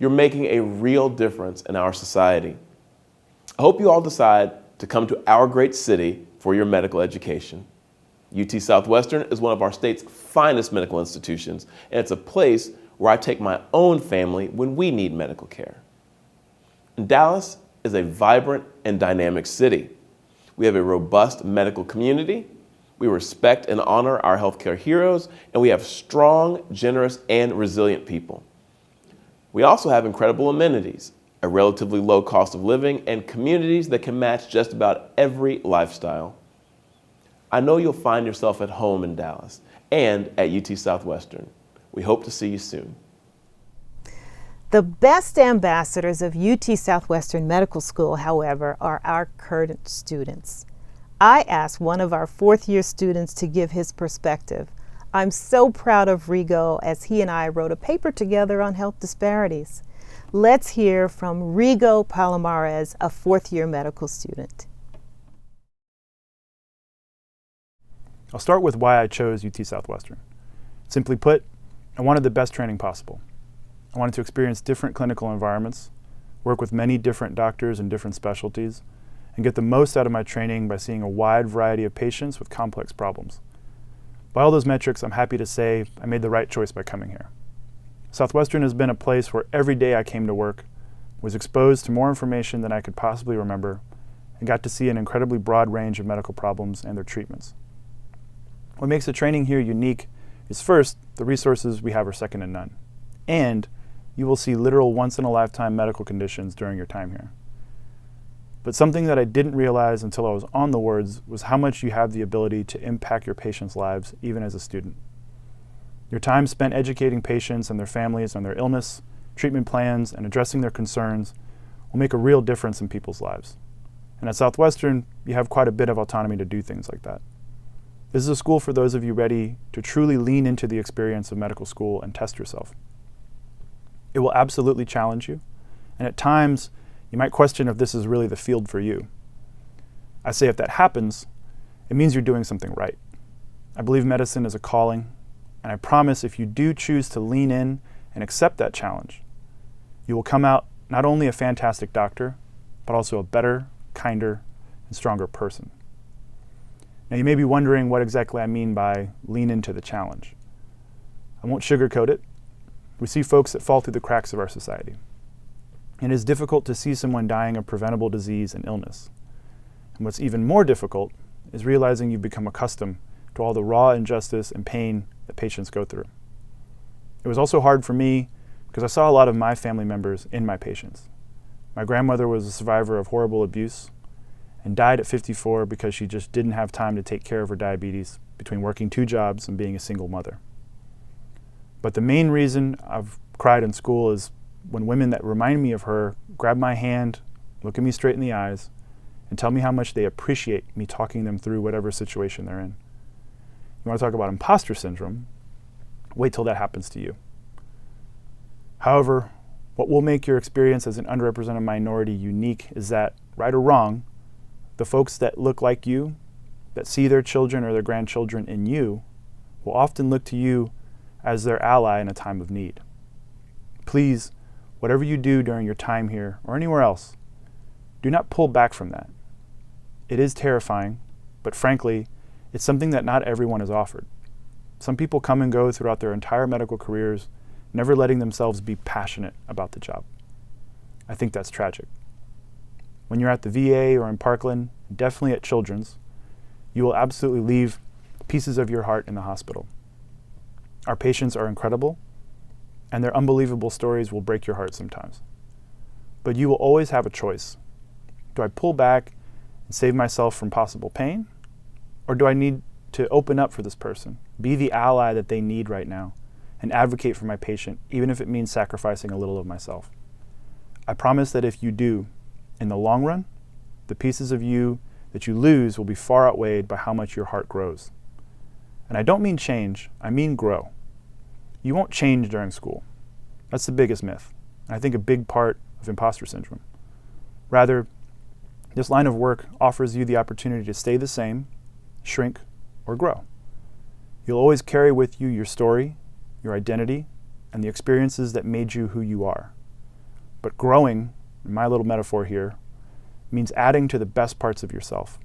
You're making a real difference in our society. I hope you all decide to come to our great city for your medical education. UT Southwestern is one of our state's finest medical institutions, and it's a place where I take my own family when we need medical care. And Dallas is a vibrant and dynamic city. We have a robust medical community. We respect and honor our healthcare heroes, and we have strong, generous, and resilient people. We also have incredible amenities, a relatively low cost of living, and communities that can match just about every lifestyle. I know you'll find yourself at home in Dallas and at UT Southwestern. We hope to see you soon. The best ambassadors of UT Southwestern Medical School, however, are our current students. I asked one of our fourth-year students to give his perspective. I'm so proud of Rigo as he and I wrote a paper together on health disparities. Let's hear from Rigo Palomares, a fourth-year medical student. I'll start with why I chose UT Southwestern. Simply put, I wanted the best training possible. I wanted to experience different clinical environments, work with many different doctors in different specialties, and get the most out of my training by seeing a wide variety of patients with complex problems. By all those metrics, I'm happy to say I made the right choice by coming here. Southwestern has been a place where every day I came to work was exposed to more information than I could possibly remember and got to see an incredibly broad range of medical problems and their treatments. What makes the training here unique is first, the resources we have are second to none, and you will see literal once-in-a-lifetime medical conditions during your time here. But something that I didn't realize until I was on the wards was how much you have the ability to impact your patients' lives, even as a student. Your time spent educating patients and their families on their illness, treatment plans, and addressing their concerns will make a real difference in people's lives. And at Southwestern, you have quite a bit of autonomy to do things like that. This is a school for those of you ready to truly lean into the experience of medical school and test yourself. It will absolutely challenge you, and at times, you might question if this is really the field for you. I say if that happens, it means you're doing something right. I believe medicine is a calling, and I promise if you do choose to lean in and accept that challenge, you will come out not only a fantastic doctor, but also a better, kinder, and stronger person. Now you may be wondering what exactly I mean by lean into the challenge. I won't sugarcoat it. We see folks that fall through the cracks of our society. It is difficult to see someone dying of preventable disease and illness. And what's even more difficult is realizing you've become accustomed to all the raw injustice and pain that patients go through. It was also hard for me because I saw a lot of my family members in my patients. My grandmother was a survivor of horrible abuse and died at 54 because she just didn't have time to take care of her diabetes between working 2 jobs and being a single mother. But the main reason I've cried in school is when women that remind me of her grab my hand, look at me straight in the eyes, and tell me how much they appreciate me talking them through whatever situation they're in. You want to talk about imposter syndrome? Wait till that happens to you. However, what will make your experience as an underrepresented minority unique is that, right or wrong, the folks that look like you, that see their children or their grandchildren in you, will often look to you as their ally in a time of need. Please, whatever you do during your time here or anywhere else, do not pull back from that. It is terrifying, but frankly, it's something that not everyone is offered. Some people come and go throughout their entire medical careers, never letting themselves be passionate about the job. I think that's tragic. When you're at the VA or in Parkland, definitely at Children's, you will absolutely leave pieces of your heart in the hospital. Our patients are incredible, and their unbelievable stories will break your heart sometimes. But you will always have a choice. Do I pull back and save myself from possible pain? Or do I need to open up for this person, be the ally that they need right now, and advocate for my patient, even if it means sacrificing a little of myself? I promise that if you do, in the long run, the pieces of you that you lose will be far outweighed by how much your heart grows. And I don't mean change, I mean grow. You won't change during school. That's the biggest myth, and I think a big part of imposter syndrome. Rather, this line of work offers you the opportunity to stay the same, shrink, or grow. You'll always carry with you your story, your identity, and the experiences that made you who you are. But growing, in my little metaphor here, means adding to the best parts of yourself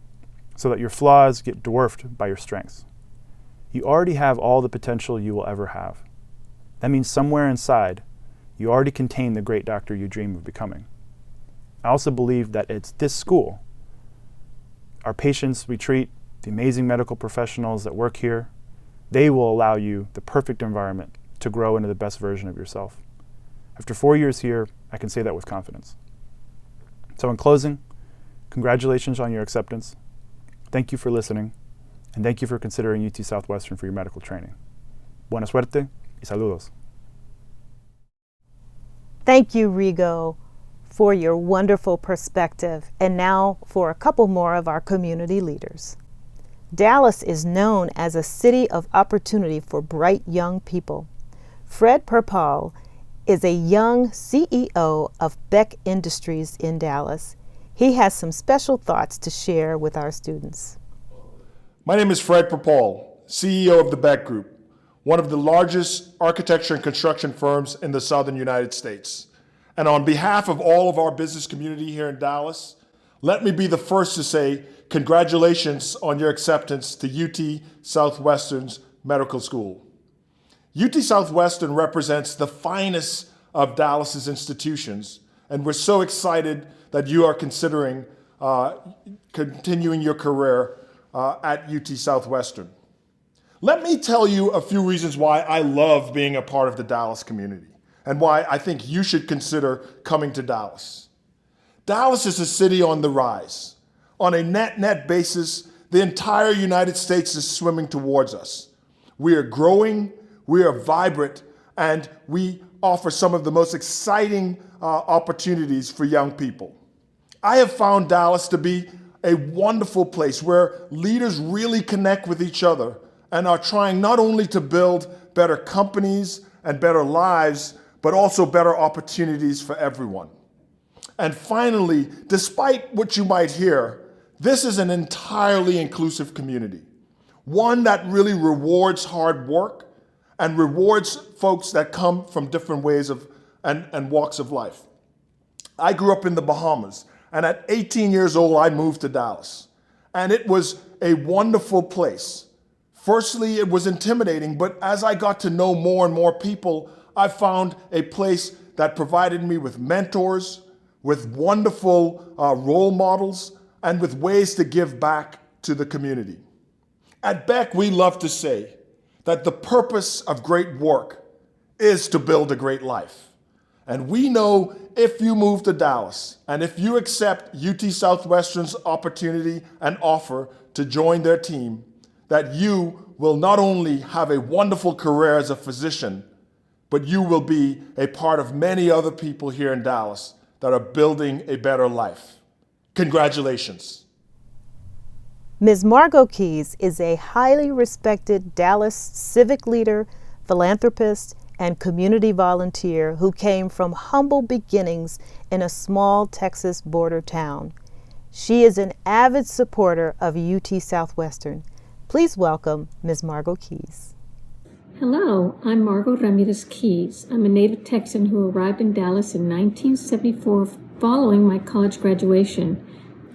so that your flaws get dwarfed by your strengths. You already have all the potential you will ever have. That means somewhere inside, you already contain the great doctor you dream of becoming. I also believe that it's this school, our patients we treat, the amazing medical professionals that work here, they will allow you the perfect environment to grow into the best version of yourself. After 4 years here, I can say that with confidence. So in closing, congratulations on your acceptance. Thank you for listening, and thank you for considering UT Southwestern for your medical training. Buena suerte y saludos. Thank you, Rigo, for your wonderful perspective. And now for a couple more of our community leaders. Dallas is known as a city of opportunity for bright young people. Fred Perpall is a young CEO of Beck Industries in Dallas. He has some special thoughts to share with our students. My name is Fred Perpall, CEO of the Beck Group, one of the largest architecture and construction firms in the southern United States. And on behalf of all of our business community here in Dallas, let me be the first to say congratulations on your acceptance to UT Southwestern's medical school. UT Southwestern represents the finest of Dallas's institutions, and we're so excited that you are considering continuing your career at UT Southwestern. Let me tell you a few reasons why I love being a part of the Dallas community and why I think you should consider coming to Dallas. Dallas is a city on the rise. On a net basis, the entire United States is swimming towards us. We are growing, we are vibrant, and we offer some of the most exciting opportunities for young people. I have found Dallas to be a wonderful place where leaders really connect with each other and are trying not only to build better companies and better lives, but also better opportunities for everyone. And finally, despite what you might hear, this is an entirely inclusive community, one that really rewards hard work and rewards folks that come from different ways of and walks of life. I grew up in the Bahamas, and at 18 years old, I moved to Dallas. And it was a wonderful place. Firstly, it was intimidating, but as I got to know more and more people, I found a place that provided me with mentors, with wonderful role models, and with ways to give back to the community. At Beck, we love to say that the purpose of great work is to build a great life. And we know if you move to Dallas and if you accept UT Southwestern's opportunity and offer to join their team, that you will not only have a wonderful career as a physician, but you will be a part of many other people here in Dallas that are building a better life. Congratulations. Ms. Margot Keys is a highly respected Dallas civic leader, philanthropist, and community volunteer who came from humble beginnings in a small Texas border town. She is an avid supporter of UT Southwestern. Please welcome Ms. Margot Keys. Hello, I'm Margot Ramirez Keys. I'm a native Texan who arrived in Dallas in 1974 following my college graduation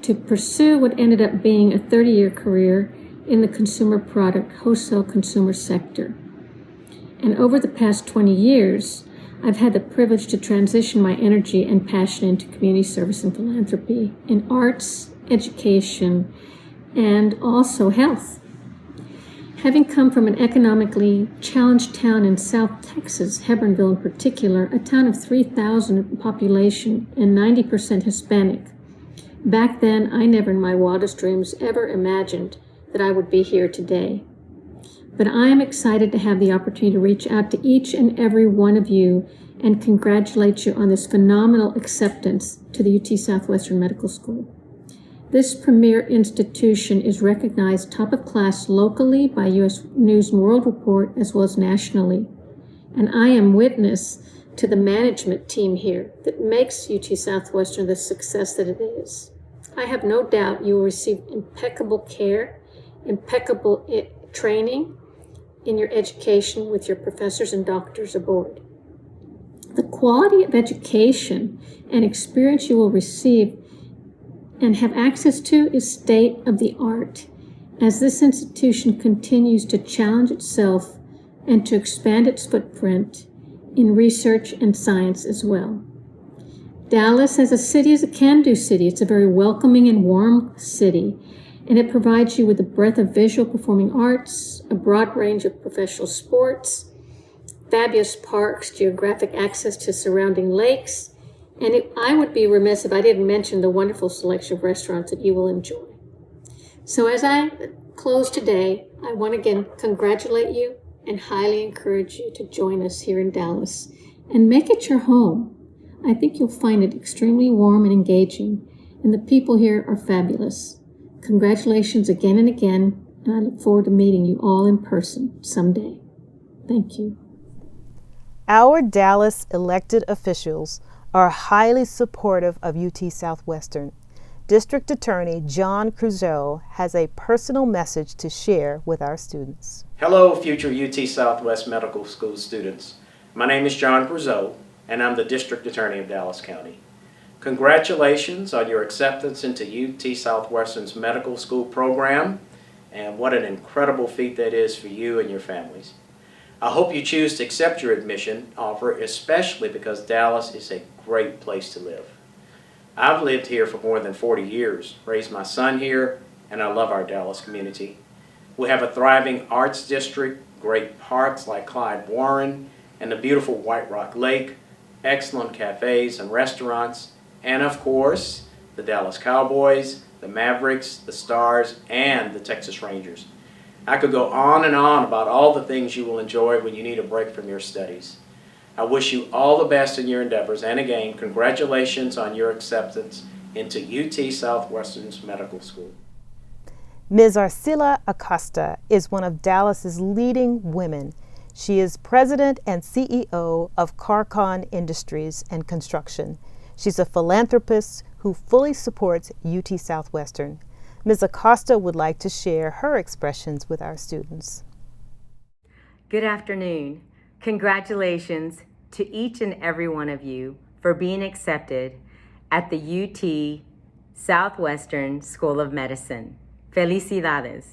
to pursue what ended up being a 30-year career in the consumer product wholesale consumer sector. And over the past 20 years, I've had the privilege to transition my energy and passion into community service and philanthropy in arts, education, and also health. Having come from an economically challenged town in South Texas, Hebronville in particular, a town of 3,000 population and 90% Hispanic, back then I never in my wildest dreams ever imagined that I would be here today. But I am excited to have the opportunity to reach out to each and every one of you and congratulate you on this phenomenal acceptance to the UT Southwestern Medical School. This premier institution is recognized top of class locally by U.S. News and World Report as well as nationally. And I am witness to the management team here that makes UT Southwestern the success that it is. I have no doubt you will receive impeccable care, impeccable training in your education with your professors and doctors aboard. The quality of education and experience you will receive and have access to is state of the art as this institution continues to challenge itself and to expand its footprint in research and science as well. Dallas as a city is a can-do city. It's a very welcoming and warm city. and it provides you with a breadth of visual performing arts, a broad range of professional sports, fabulous parks, geographic access to surrounding lakes, and I would be remiss if I didn't mention the wonderful selection of restaurants that you will enjoy. So as I close today, I want to again congratulate you and highly encourage you to join us here in Dallas and make it your home. I think you'll find it extremely warm and engaging, and the people here are fabulous. Congratulations again and again, and I look forward to meeting you all in person someday. Thank you. Our Dallas elected officials are highly supportive of UT Southwestern. District Attorney John Creuzot has a personal message to share with our students. Hello, future UT Southwest Medical School students. My name is John Creuzot, and I'm the District Attorney of Dallas County. Congratulations on your acceptance into UT Southwestern's medical school program, and what an incredible feat that is for you and your families. I hope you choose to accept your admission offer, especially because Dallas is a great place to live. I've lived here for more than 40 years, raised my son here, and I love our Dallas community. We have a thriving arts district, great parks like Clyde Warren, and the beautiful White Rock Lake, excellent cafes and restaurants, and of course, the Dallas Cowboys, the Mavericks, the Stars, and the Texas Rangers. I could go on and on about all the things you will enjoy when you need a break from your studies. I wish you all the best in your endeavors, and again, congratulations on your acceptance into UT Southwestern's medical school. Ms. Arcila Acosta is one of Dallas's leading women. She is president and CEO of Carcon Industries and Construction. She's a philanthropist who fully supports UT Southwestern. Ms. Acosta would like to share her expressions with our students. Good afternoon. Congratulations to each and every one of you for being accepted at the UT Southwestern School of Medicine. Felicidades.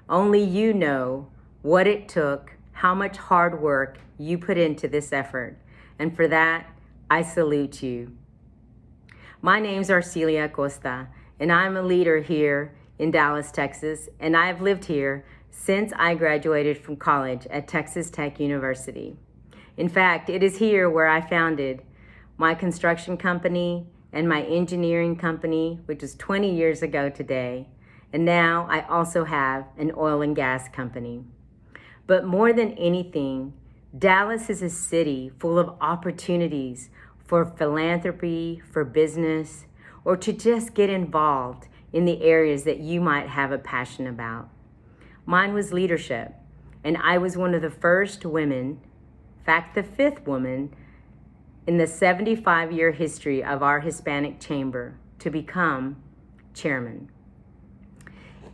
Only you know what it took, how much hard work you put into this effort, and for that, I salute you. My name's Arcila Acosta, and I'm a leader here in Dallas, Texas, and I've lived here since I graduated from college at Texas Tech University. In fact, it is here where I founded my construction company and my engineering company, which was 20 years ago today, and now I also have an oil and gas company. But more than anything, Dallas is a city full of opportunities for philanthropy, for business, or to just get involved in the areas that you might have a passion about. Mine was leadership, and I was one of the first women, in fact, the 5th woman in the 75-year history of our Hispanic Chamber to become chairman.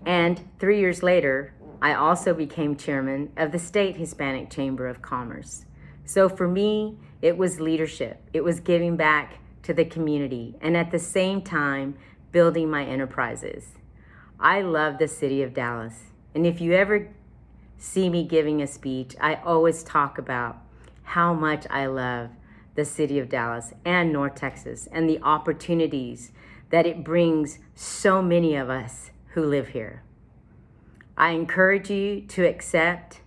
And 3 years later, I also became chairman of the State Hispanic Chamber of Commerce. So for me, it was leadership. It was giving back to the community, and at the same time, building my enterprises. I love the city of Dallas, and if you ever see me giving a speech, I always talk about how much I love the city of Dallas and North Texas and the opportunities that it brings so many of us who live here. I encourage you to accept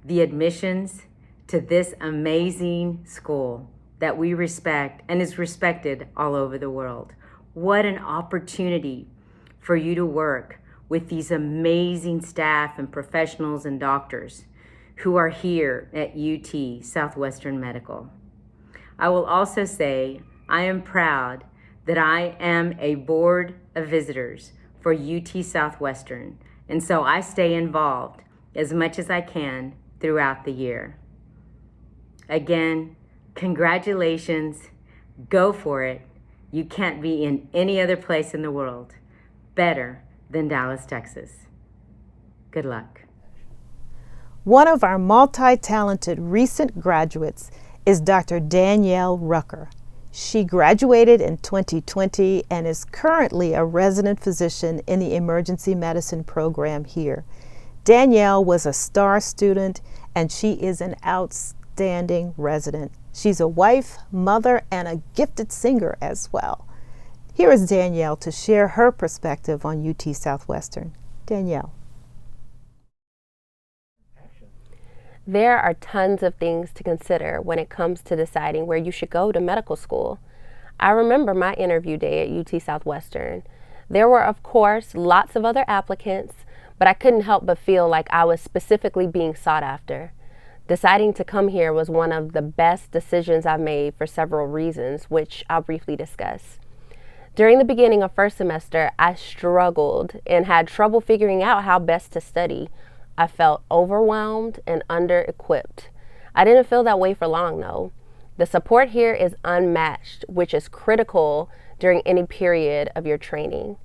the admissions to this amazing school that we respect and is respected all over the world. What an opportunity for you to work with these amazing staff and professionals and doctors who are here at UT Southwestern Medical. I will also say I am proud that I am a board of visitors for UT Southwestern, and so I stay involved as much as I can throughout the year. Again, congratulations, go for it. You can't be in any other place in the world better than Dallas, Texas. Good luck. One of our multi-talented recent graduates is Dr. Danielle Rucker. She graduated in 2020 and is currently a resident physician in the emergency medicine program here. Danielle was a star student, and she is an outstanding resident. She's a wife, mother, and a gifted singer as well. Here is Danielle to share her perspective on UT Southwestern. Danielle. There are tons of things to consider when it comes to deciding where you should go to medical school. I remember my interview day at UT Southwestern. There were, of course, lots of other applicants, but I couldn't help but feel like I was specifically being sought after. Deciding to come here was one of the best decisions I've made for several reasons, which I'll briefly discuss. During the beginning of first semester, I struggled and had trouble figuring out how best to study. I felt overwhelmed and under-equipped. I didn't feel that way for long, though. The support here is unmatched, which is critical during any period of your training.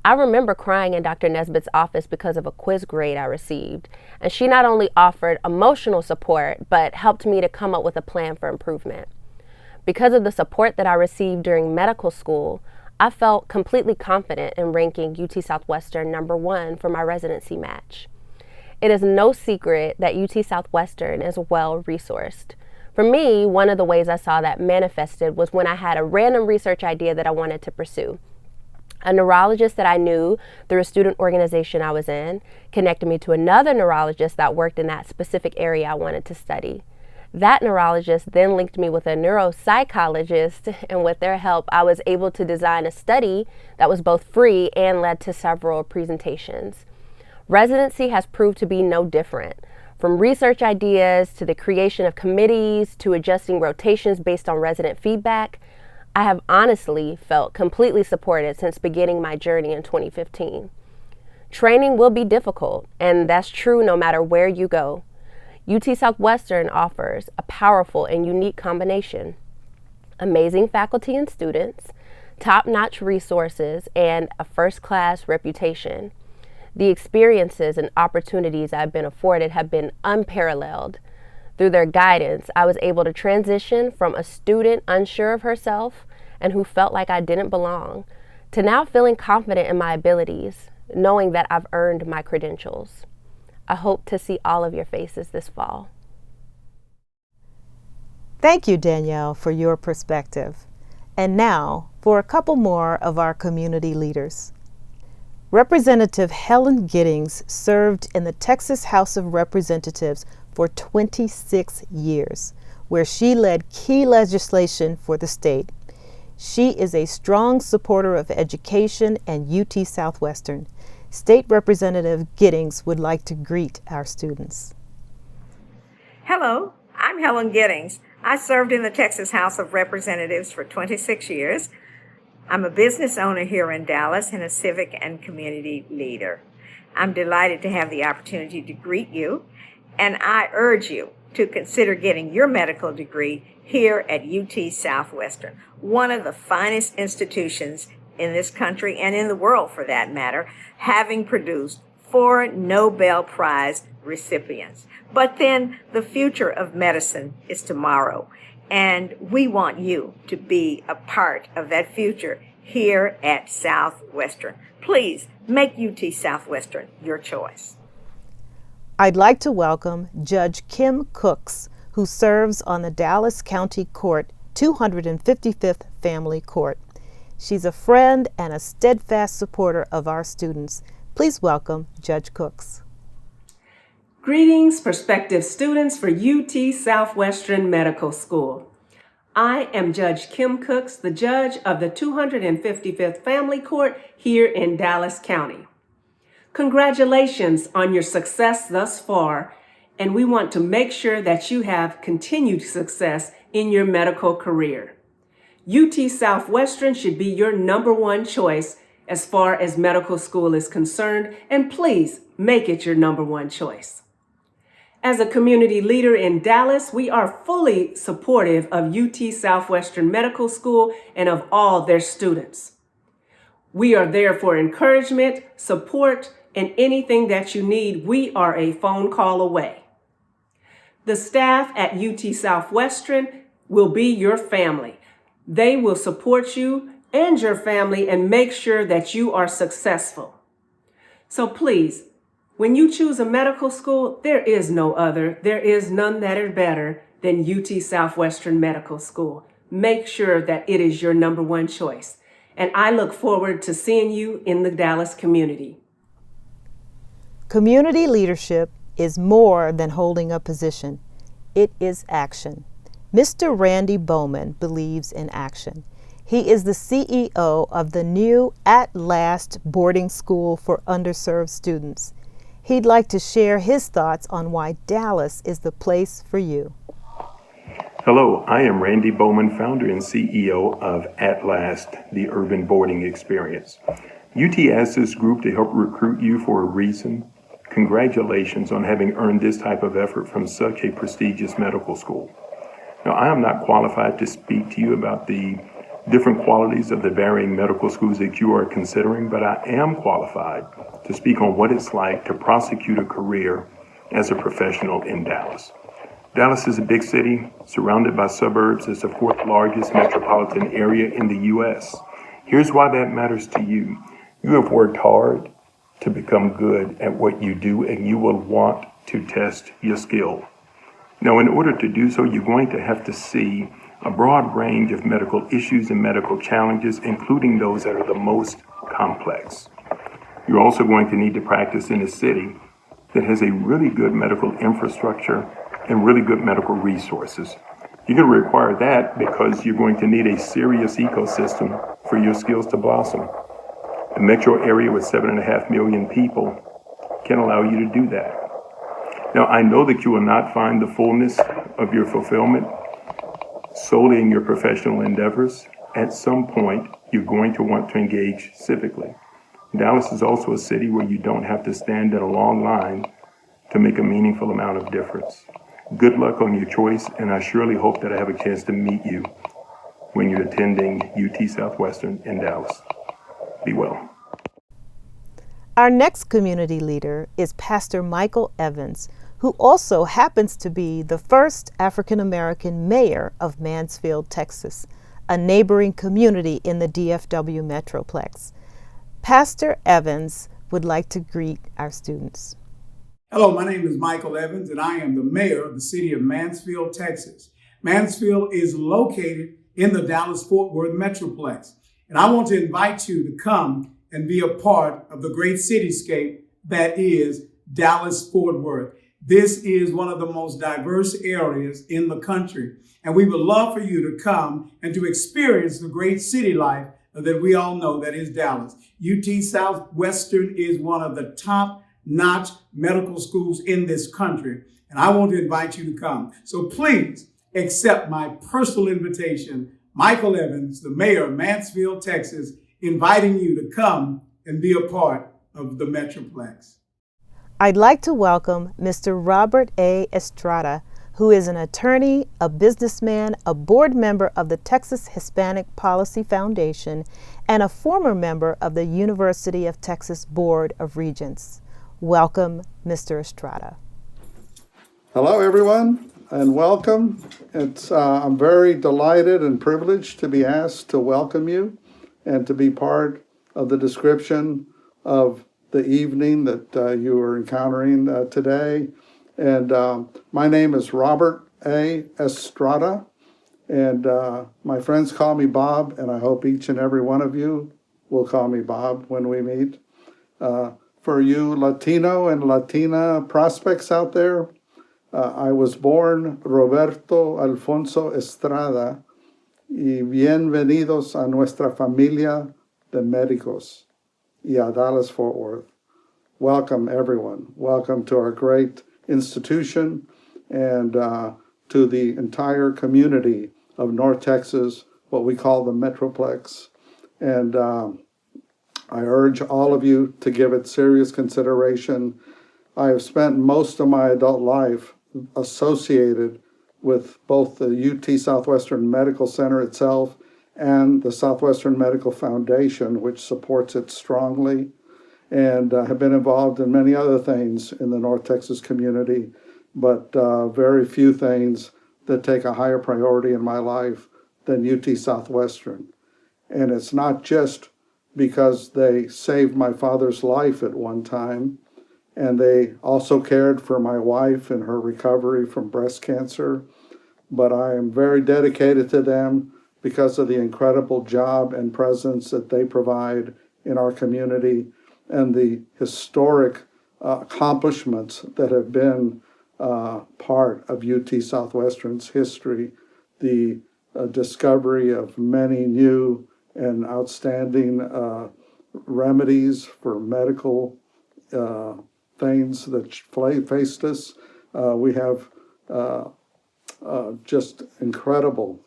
I remember crying in Dr. Nesbitt's office because of a quiz grade I received, and she not only offered emotional support, but helped me to come up with a plan for improvement. Because of the support that I received during medical school, I felt completely confident in ranking UT Southwestern #1 for my residency match. It is no secret that UT Southwestern is well-resourced. For me, one of the ways I saw that manifested was when I had a random research idea that I wanted to pursue. A neurologist that I knew through a student organization I was in connected me to another neurologist that worked in that specific area I wanted to study. That neurologist then linked me with a neuropsychologist, and with their help, I was able to design a study that was both free and led to several presentations. Residency has proved to be no different. From research ideas to the creation of committees to adjusting rotations based on resident feedback, I have honestly felt completely supported since beginning my journey in 2015. Training will be difficult, and that's true no matter where you go. UT Southwestern offers a powerful and unique combination: amazing faculty and students, top-notch resources, and a first-class reputation. The experiences and opportunities I've been afforded have been unparalleled. Through their guidance, I was able to transition from a student unsure of herself and who felt like I didn't belong, to now feeling confident in my abilities, knowing that I've earned my credentials. I hope to see all of your faces this fall. Thank you, Danielle, for your perspective. And now for a couple more of our community leaders. Representative Helen Giddings served in the Texas House of Representatives for 26 years, where she led key legislation for the state. She is a strong supporter of education and UT Southwestern. State Representative Giddings would like to greet our students. Hello, I'm Helen Giddings. I served in the Texas House of Representatives for 26 years. I'm a business owner here in Dallas and a civic and community leader. I'm delighted to have the opportunity to greet you, and I urge you to consider getting your medical degree here at UT Southwestern, one of the finest institutions in this country and in the world for that matter, having produced 4 Nobel Prize recipients. But then the future of medicine is tomorrow, and we want you to be a part of that future here at Southwestern. Please make UT Southwestern your choice. I'd like to welcome Judge Kim Cooks, who serves on the Dallas County Court 255th Family Court. She's a friend and a steadfast supporter of our students. Please welcome Judge Cooks. Greetings, prospective students for UT Southwestern Medical School. I am Judge Kim Cooks, the judge of the 255th Family Court here in Dallas County. Congratulations on your success thus far, and we want to make sure that you have continued success in your medical career. UT Southwestern should be your #1 choice as far as medical school is concerned, and please make it your #1 choice. As a community leader in Dallas, we are fully supportive of UT Southwestern Medical School and of all their students. We are there for encouragement, support, and anything that you need. We are a phone call away. The staff at UT Southwestern will be your family. They will support you and your family and make sure that you are successful. So please, when you choose a medical school, there is no other. There is none that are better than UT Southwestern Medical School. Make sure that it is your #1 choice. and I look forward to seeing you in the Dallas community. Community leadership is more than holding a position. It is action. Mr. Randy Bowman believes in action. He is the CEO of the new At Last boarding school for underserved students. He'd like to share his thoughts on why Dallas is the place for you. Hello, I am Randy Bowman, founder and CEO of At Last, the urban boarding experience. UT asked this group to help recruit you for a reason. Congratulations on having earned this type of effort from such a prestigious medical school. Now, I am not qualified to speak to you about the different qualities of the varying medical schools that you are considering, but I am qualified to speak on what it's like to prosecute a career as a professional in Dallas. Dallas is a big city surrounded by suburbs. It's the fourth largest metropolitan area in the U.S. Here's why that matters to you. You have worked hard to become good at what you do, and you will want to test your skill. Now, in order to do so, you're going to have to see a broad range of medical issues and medical challenges, including those that are the most complex. You're also going to need to practice in a city that has a really good medical infrastructure and really good medical resources. You're going to require that because you're going to need a serious ecosystem for your skills to blossom. A metro area with 7.5 million people can allow you to do that. Now, I know that you will not find the fullness of your fulfillment solely in your professional endeavors. At some point, you're going to want to engage civically. Dallas is also a city where you don't have to stand in a long line to make a meaningful amount of difference. Good luck on your choice, and I surely hope that I have a chance to meet you when you're attending UT Southwestern in Dallas. Be well. Our next community leader is Pastor Michael Evans, who also happens to be the first African American mayor of Mansfield, Texas, a neighboring community in the DFW Metroplex. Pastor Evans would like to greet our students. Hello, my name is Michael Evans, and I am the mayor of the city of Mansfield, Texas. Mansfield is located in the Dallas-Fort Worth Metroplex, and I want to invite you to come and be a part of the great cityscape that is Dallas-Fort Worth. This is one of the most diverse areas in the country, and we would love for you to come and to experience the great city life that we all know that is Dallas. UT Southwestern is one of the top-notch medical schools in this country, and I want to invite you to come. So please accept my personal invitation, Michael Evans, the mayor of Mansfield, Texas, inviting you to come and be a part of the Metroplex. I'd like to welcome Mr. Robert A. Estrada, who is an attorney, a businessman, a board member of the Texas Hispanic Policy Foundation, and a former member of the University of Texas Board of Regents. Welcome, Mr. Estrada. Hello, everyone, and welcome. I'm very delighted and privileged to be asked to welcome you and to be part of the description of the evening that you are encountering today. And my name is Robert A. Estrada, and my friends call me Bob, and I hope each and every one of you will call me Bob when we meet. For you Latino and Latina prospects out there, I was born Roberto Alfonso Estrada, y bienvenidos a nuestra familia de médicos y a Dallas-Fort Worth. Welcome, everyone. Welcome to our great institution and to the entire community of North Texas, what we call the Metroplex. And I urge all of you to give it serious consideration. I have spent most of my adult life associated with both the UT Southwestern Medical Center itself and the Southwestern Medical Foundation, which supports it strongly, and have been involved in many other things in the North Texas community, but very few things that take a higher priority in my life than UT Southwestern. And it's not just because they saved my father's life at one time, and they also cared for my wife in her recovery from breast cancer, but I am very dedicated to them because of the incredible job and presence that they provide in our community and the historic accomplishments that have been part of UT Southwestern's history, the discovery of many new and outstanding remedies for medical things that faced us. We have just incredible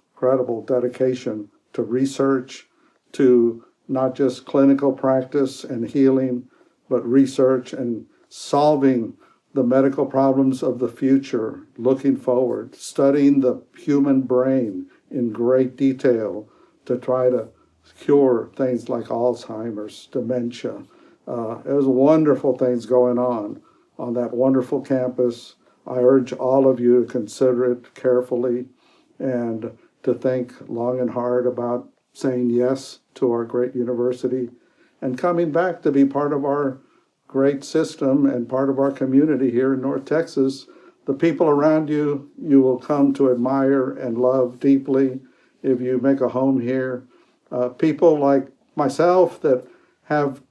dedication to research, to not just clinical practice and healing, but research and solving the medical problems of the future, looking forward, studying the human brain in great detail to try to cure things like Alzheimer's, dementia. There's wonderful things going on that wonderful campus. I urge all of you to consider it carefully and to think long and hard about saying yes to our great university and coming back to be part of our great system and part of our community here in North Texas. The people around you, you will come to admire and love deeply if you make a home here. People like myself that have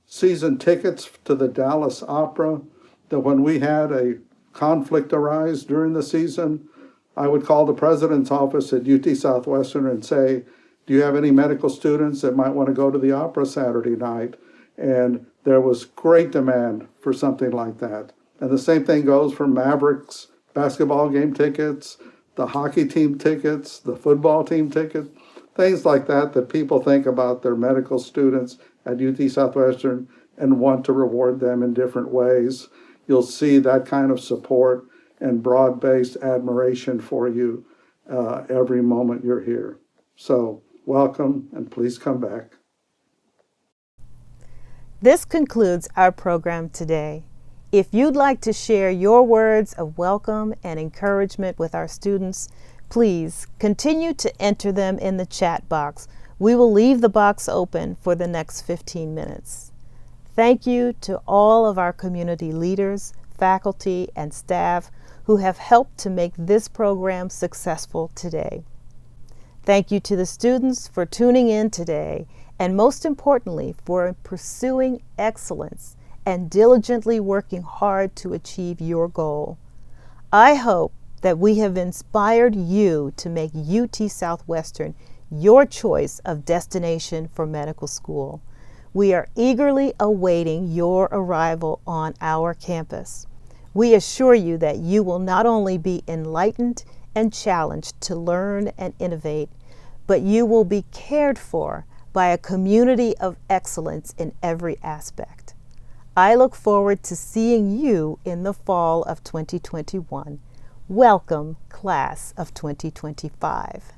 season tickets to the Dallas Opera, that when we had a conflict arise during the season, I would call the president's office at UT Southwestern and say, do you have any medical students that might want to go to the opera Saturday night? And there was great demand for something like that. And the same thing goes for Mavericks basketball game tickets, the hockey team tickets, the football team tickets, things like that, that people think about their medical students at UT Southwestern and want to reward them in different ways. You'll see that kind of support and broad-based admiration for you every moment you're here. So welcome, and please come back. This concludes our program today. If you'd like to share your words of welcome and encouragement with our students, please continue to enter them in the chat box. We will leave the box open for the next 15 minutes. Thank you to all of our community leaders, faculty, and staff who have helped to make this program successful today. Thank you to the students for tuning in today, and most importantly, for pursuing excellence and diligently working hard to achieve your goal. I hope that we have inspired you to make UT Southwestern your choice of destination for medical school. We are eagerly awaiting your arrival on our campus. We assure you that you will not only be enlightened and challenged to learn and innovate, but you will be cared for by a community of excellence in every aspect. I look forward to seeing you in the fall of 2021. Welcome, class of 2025.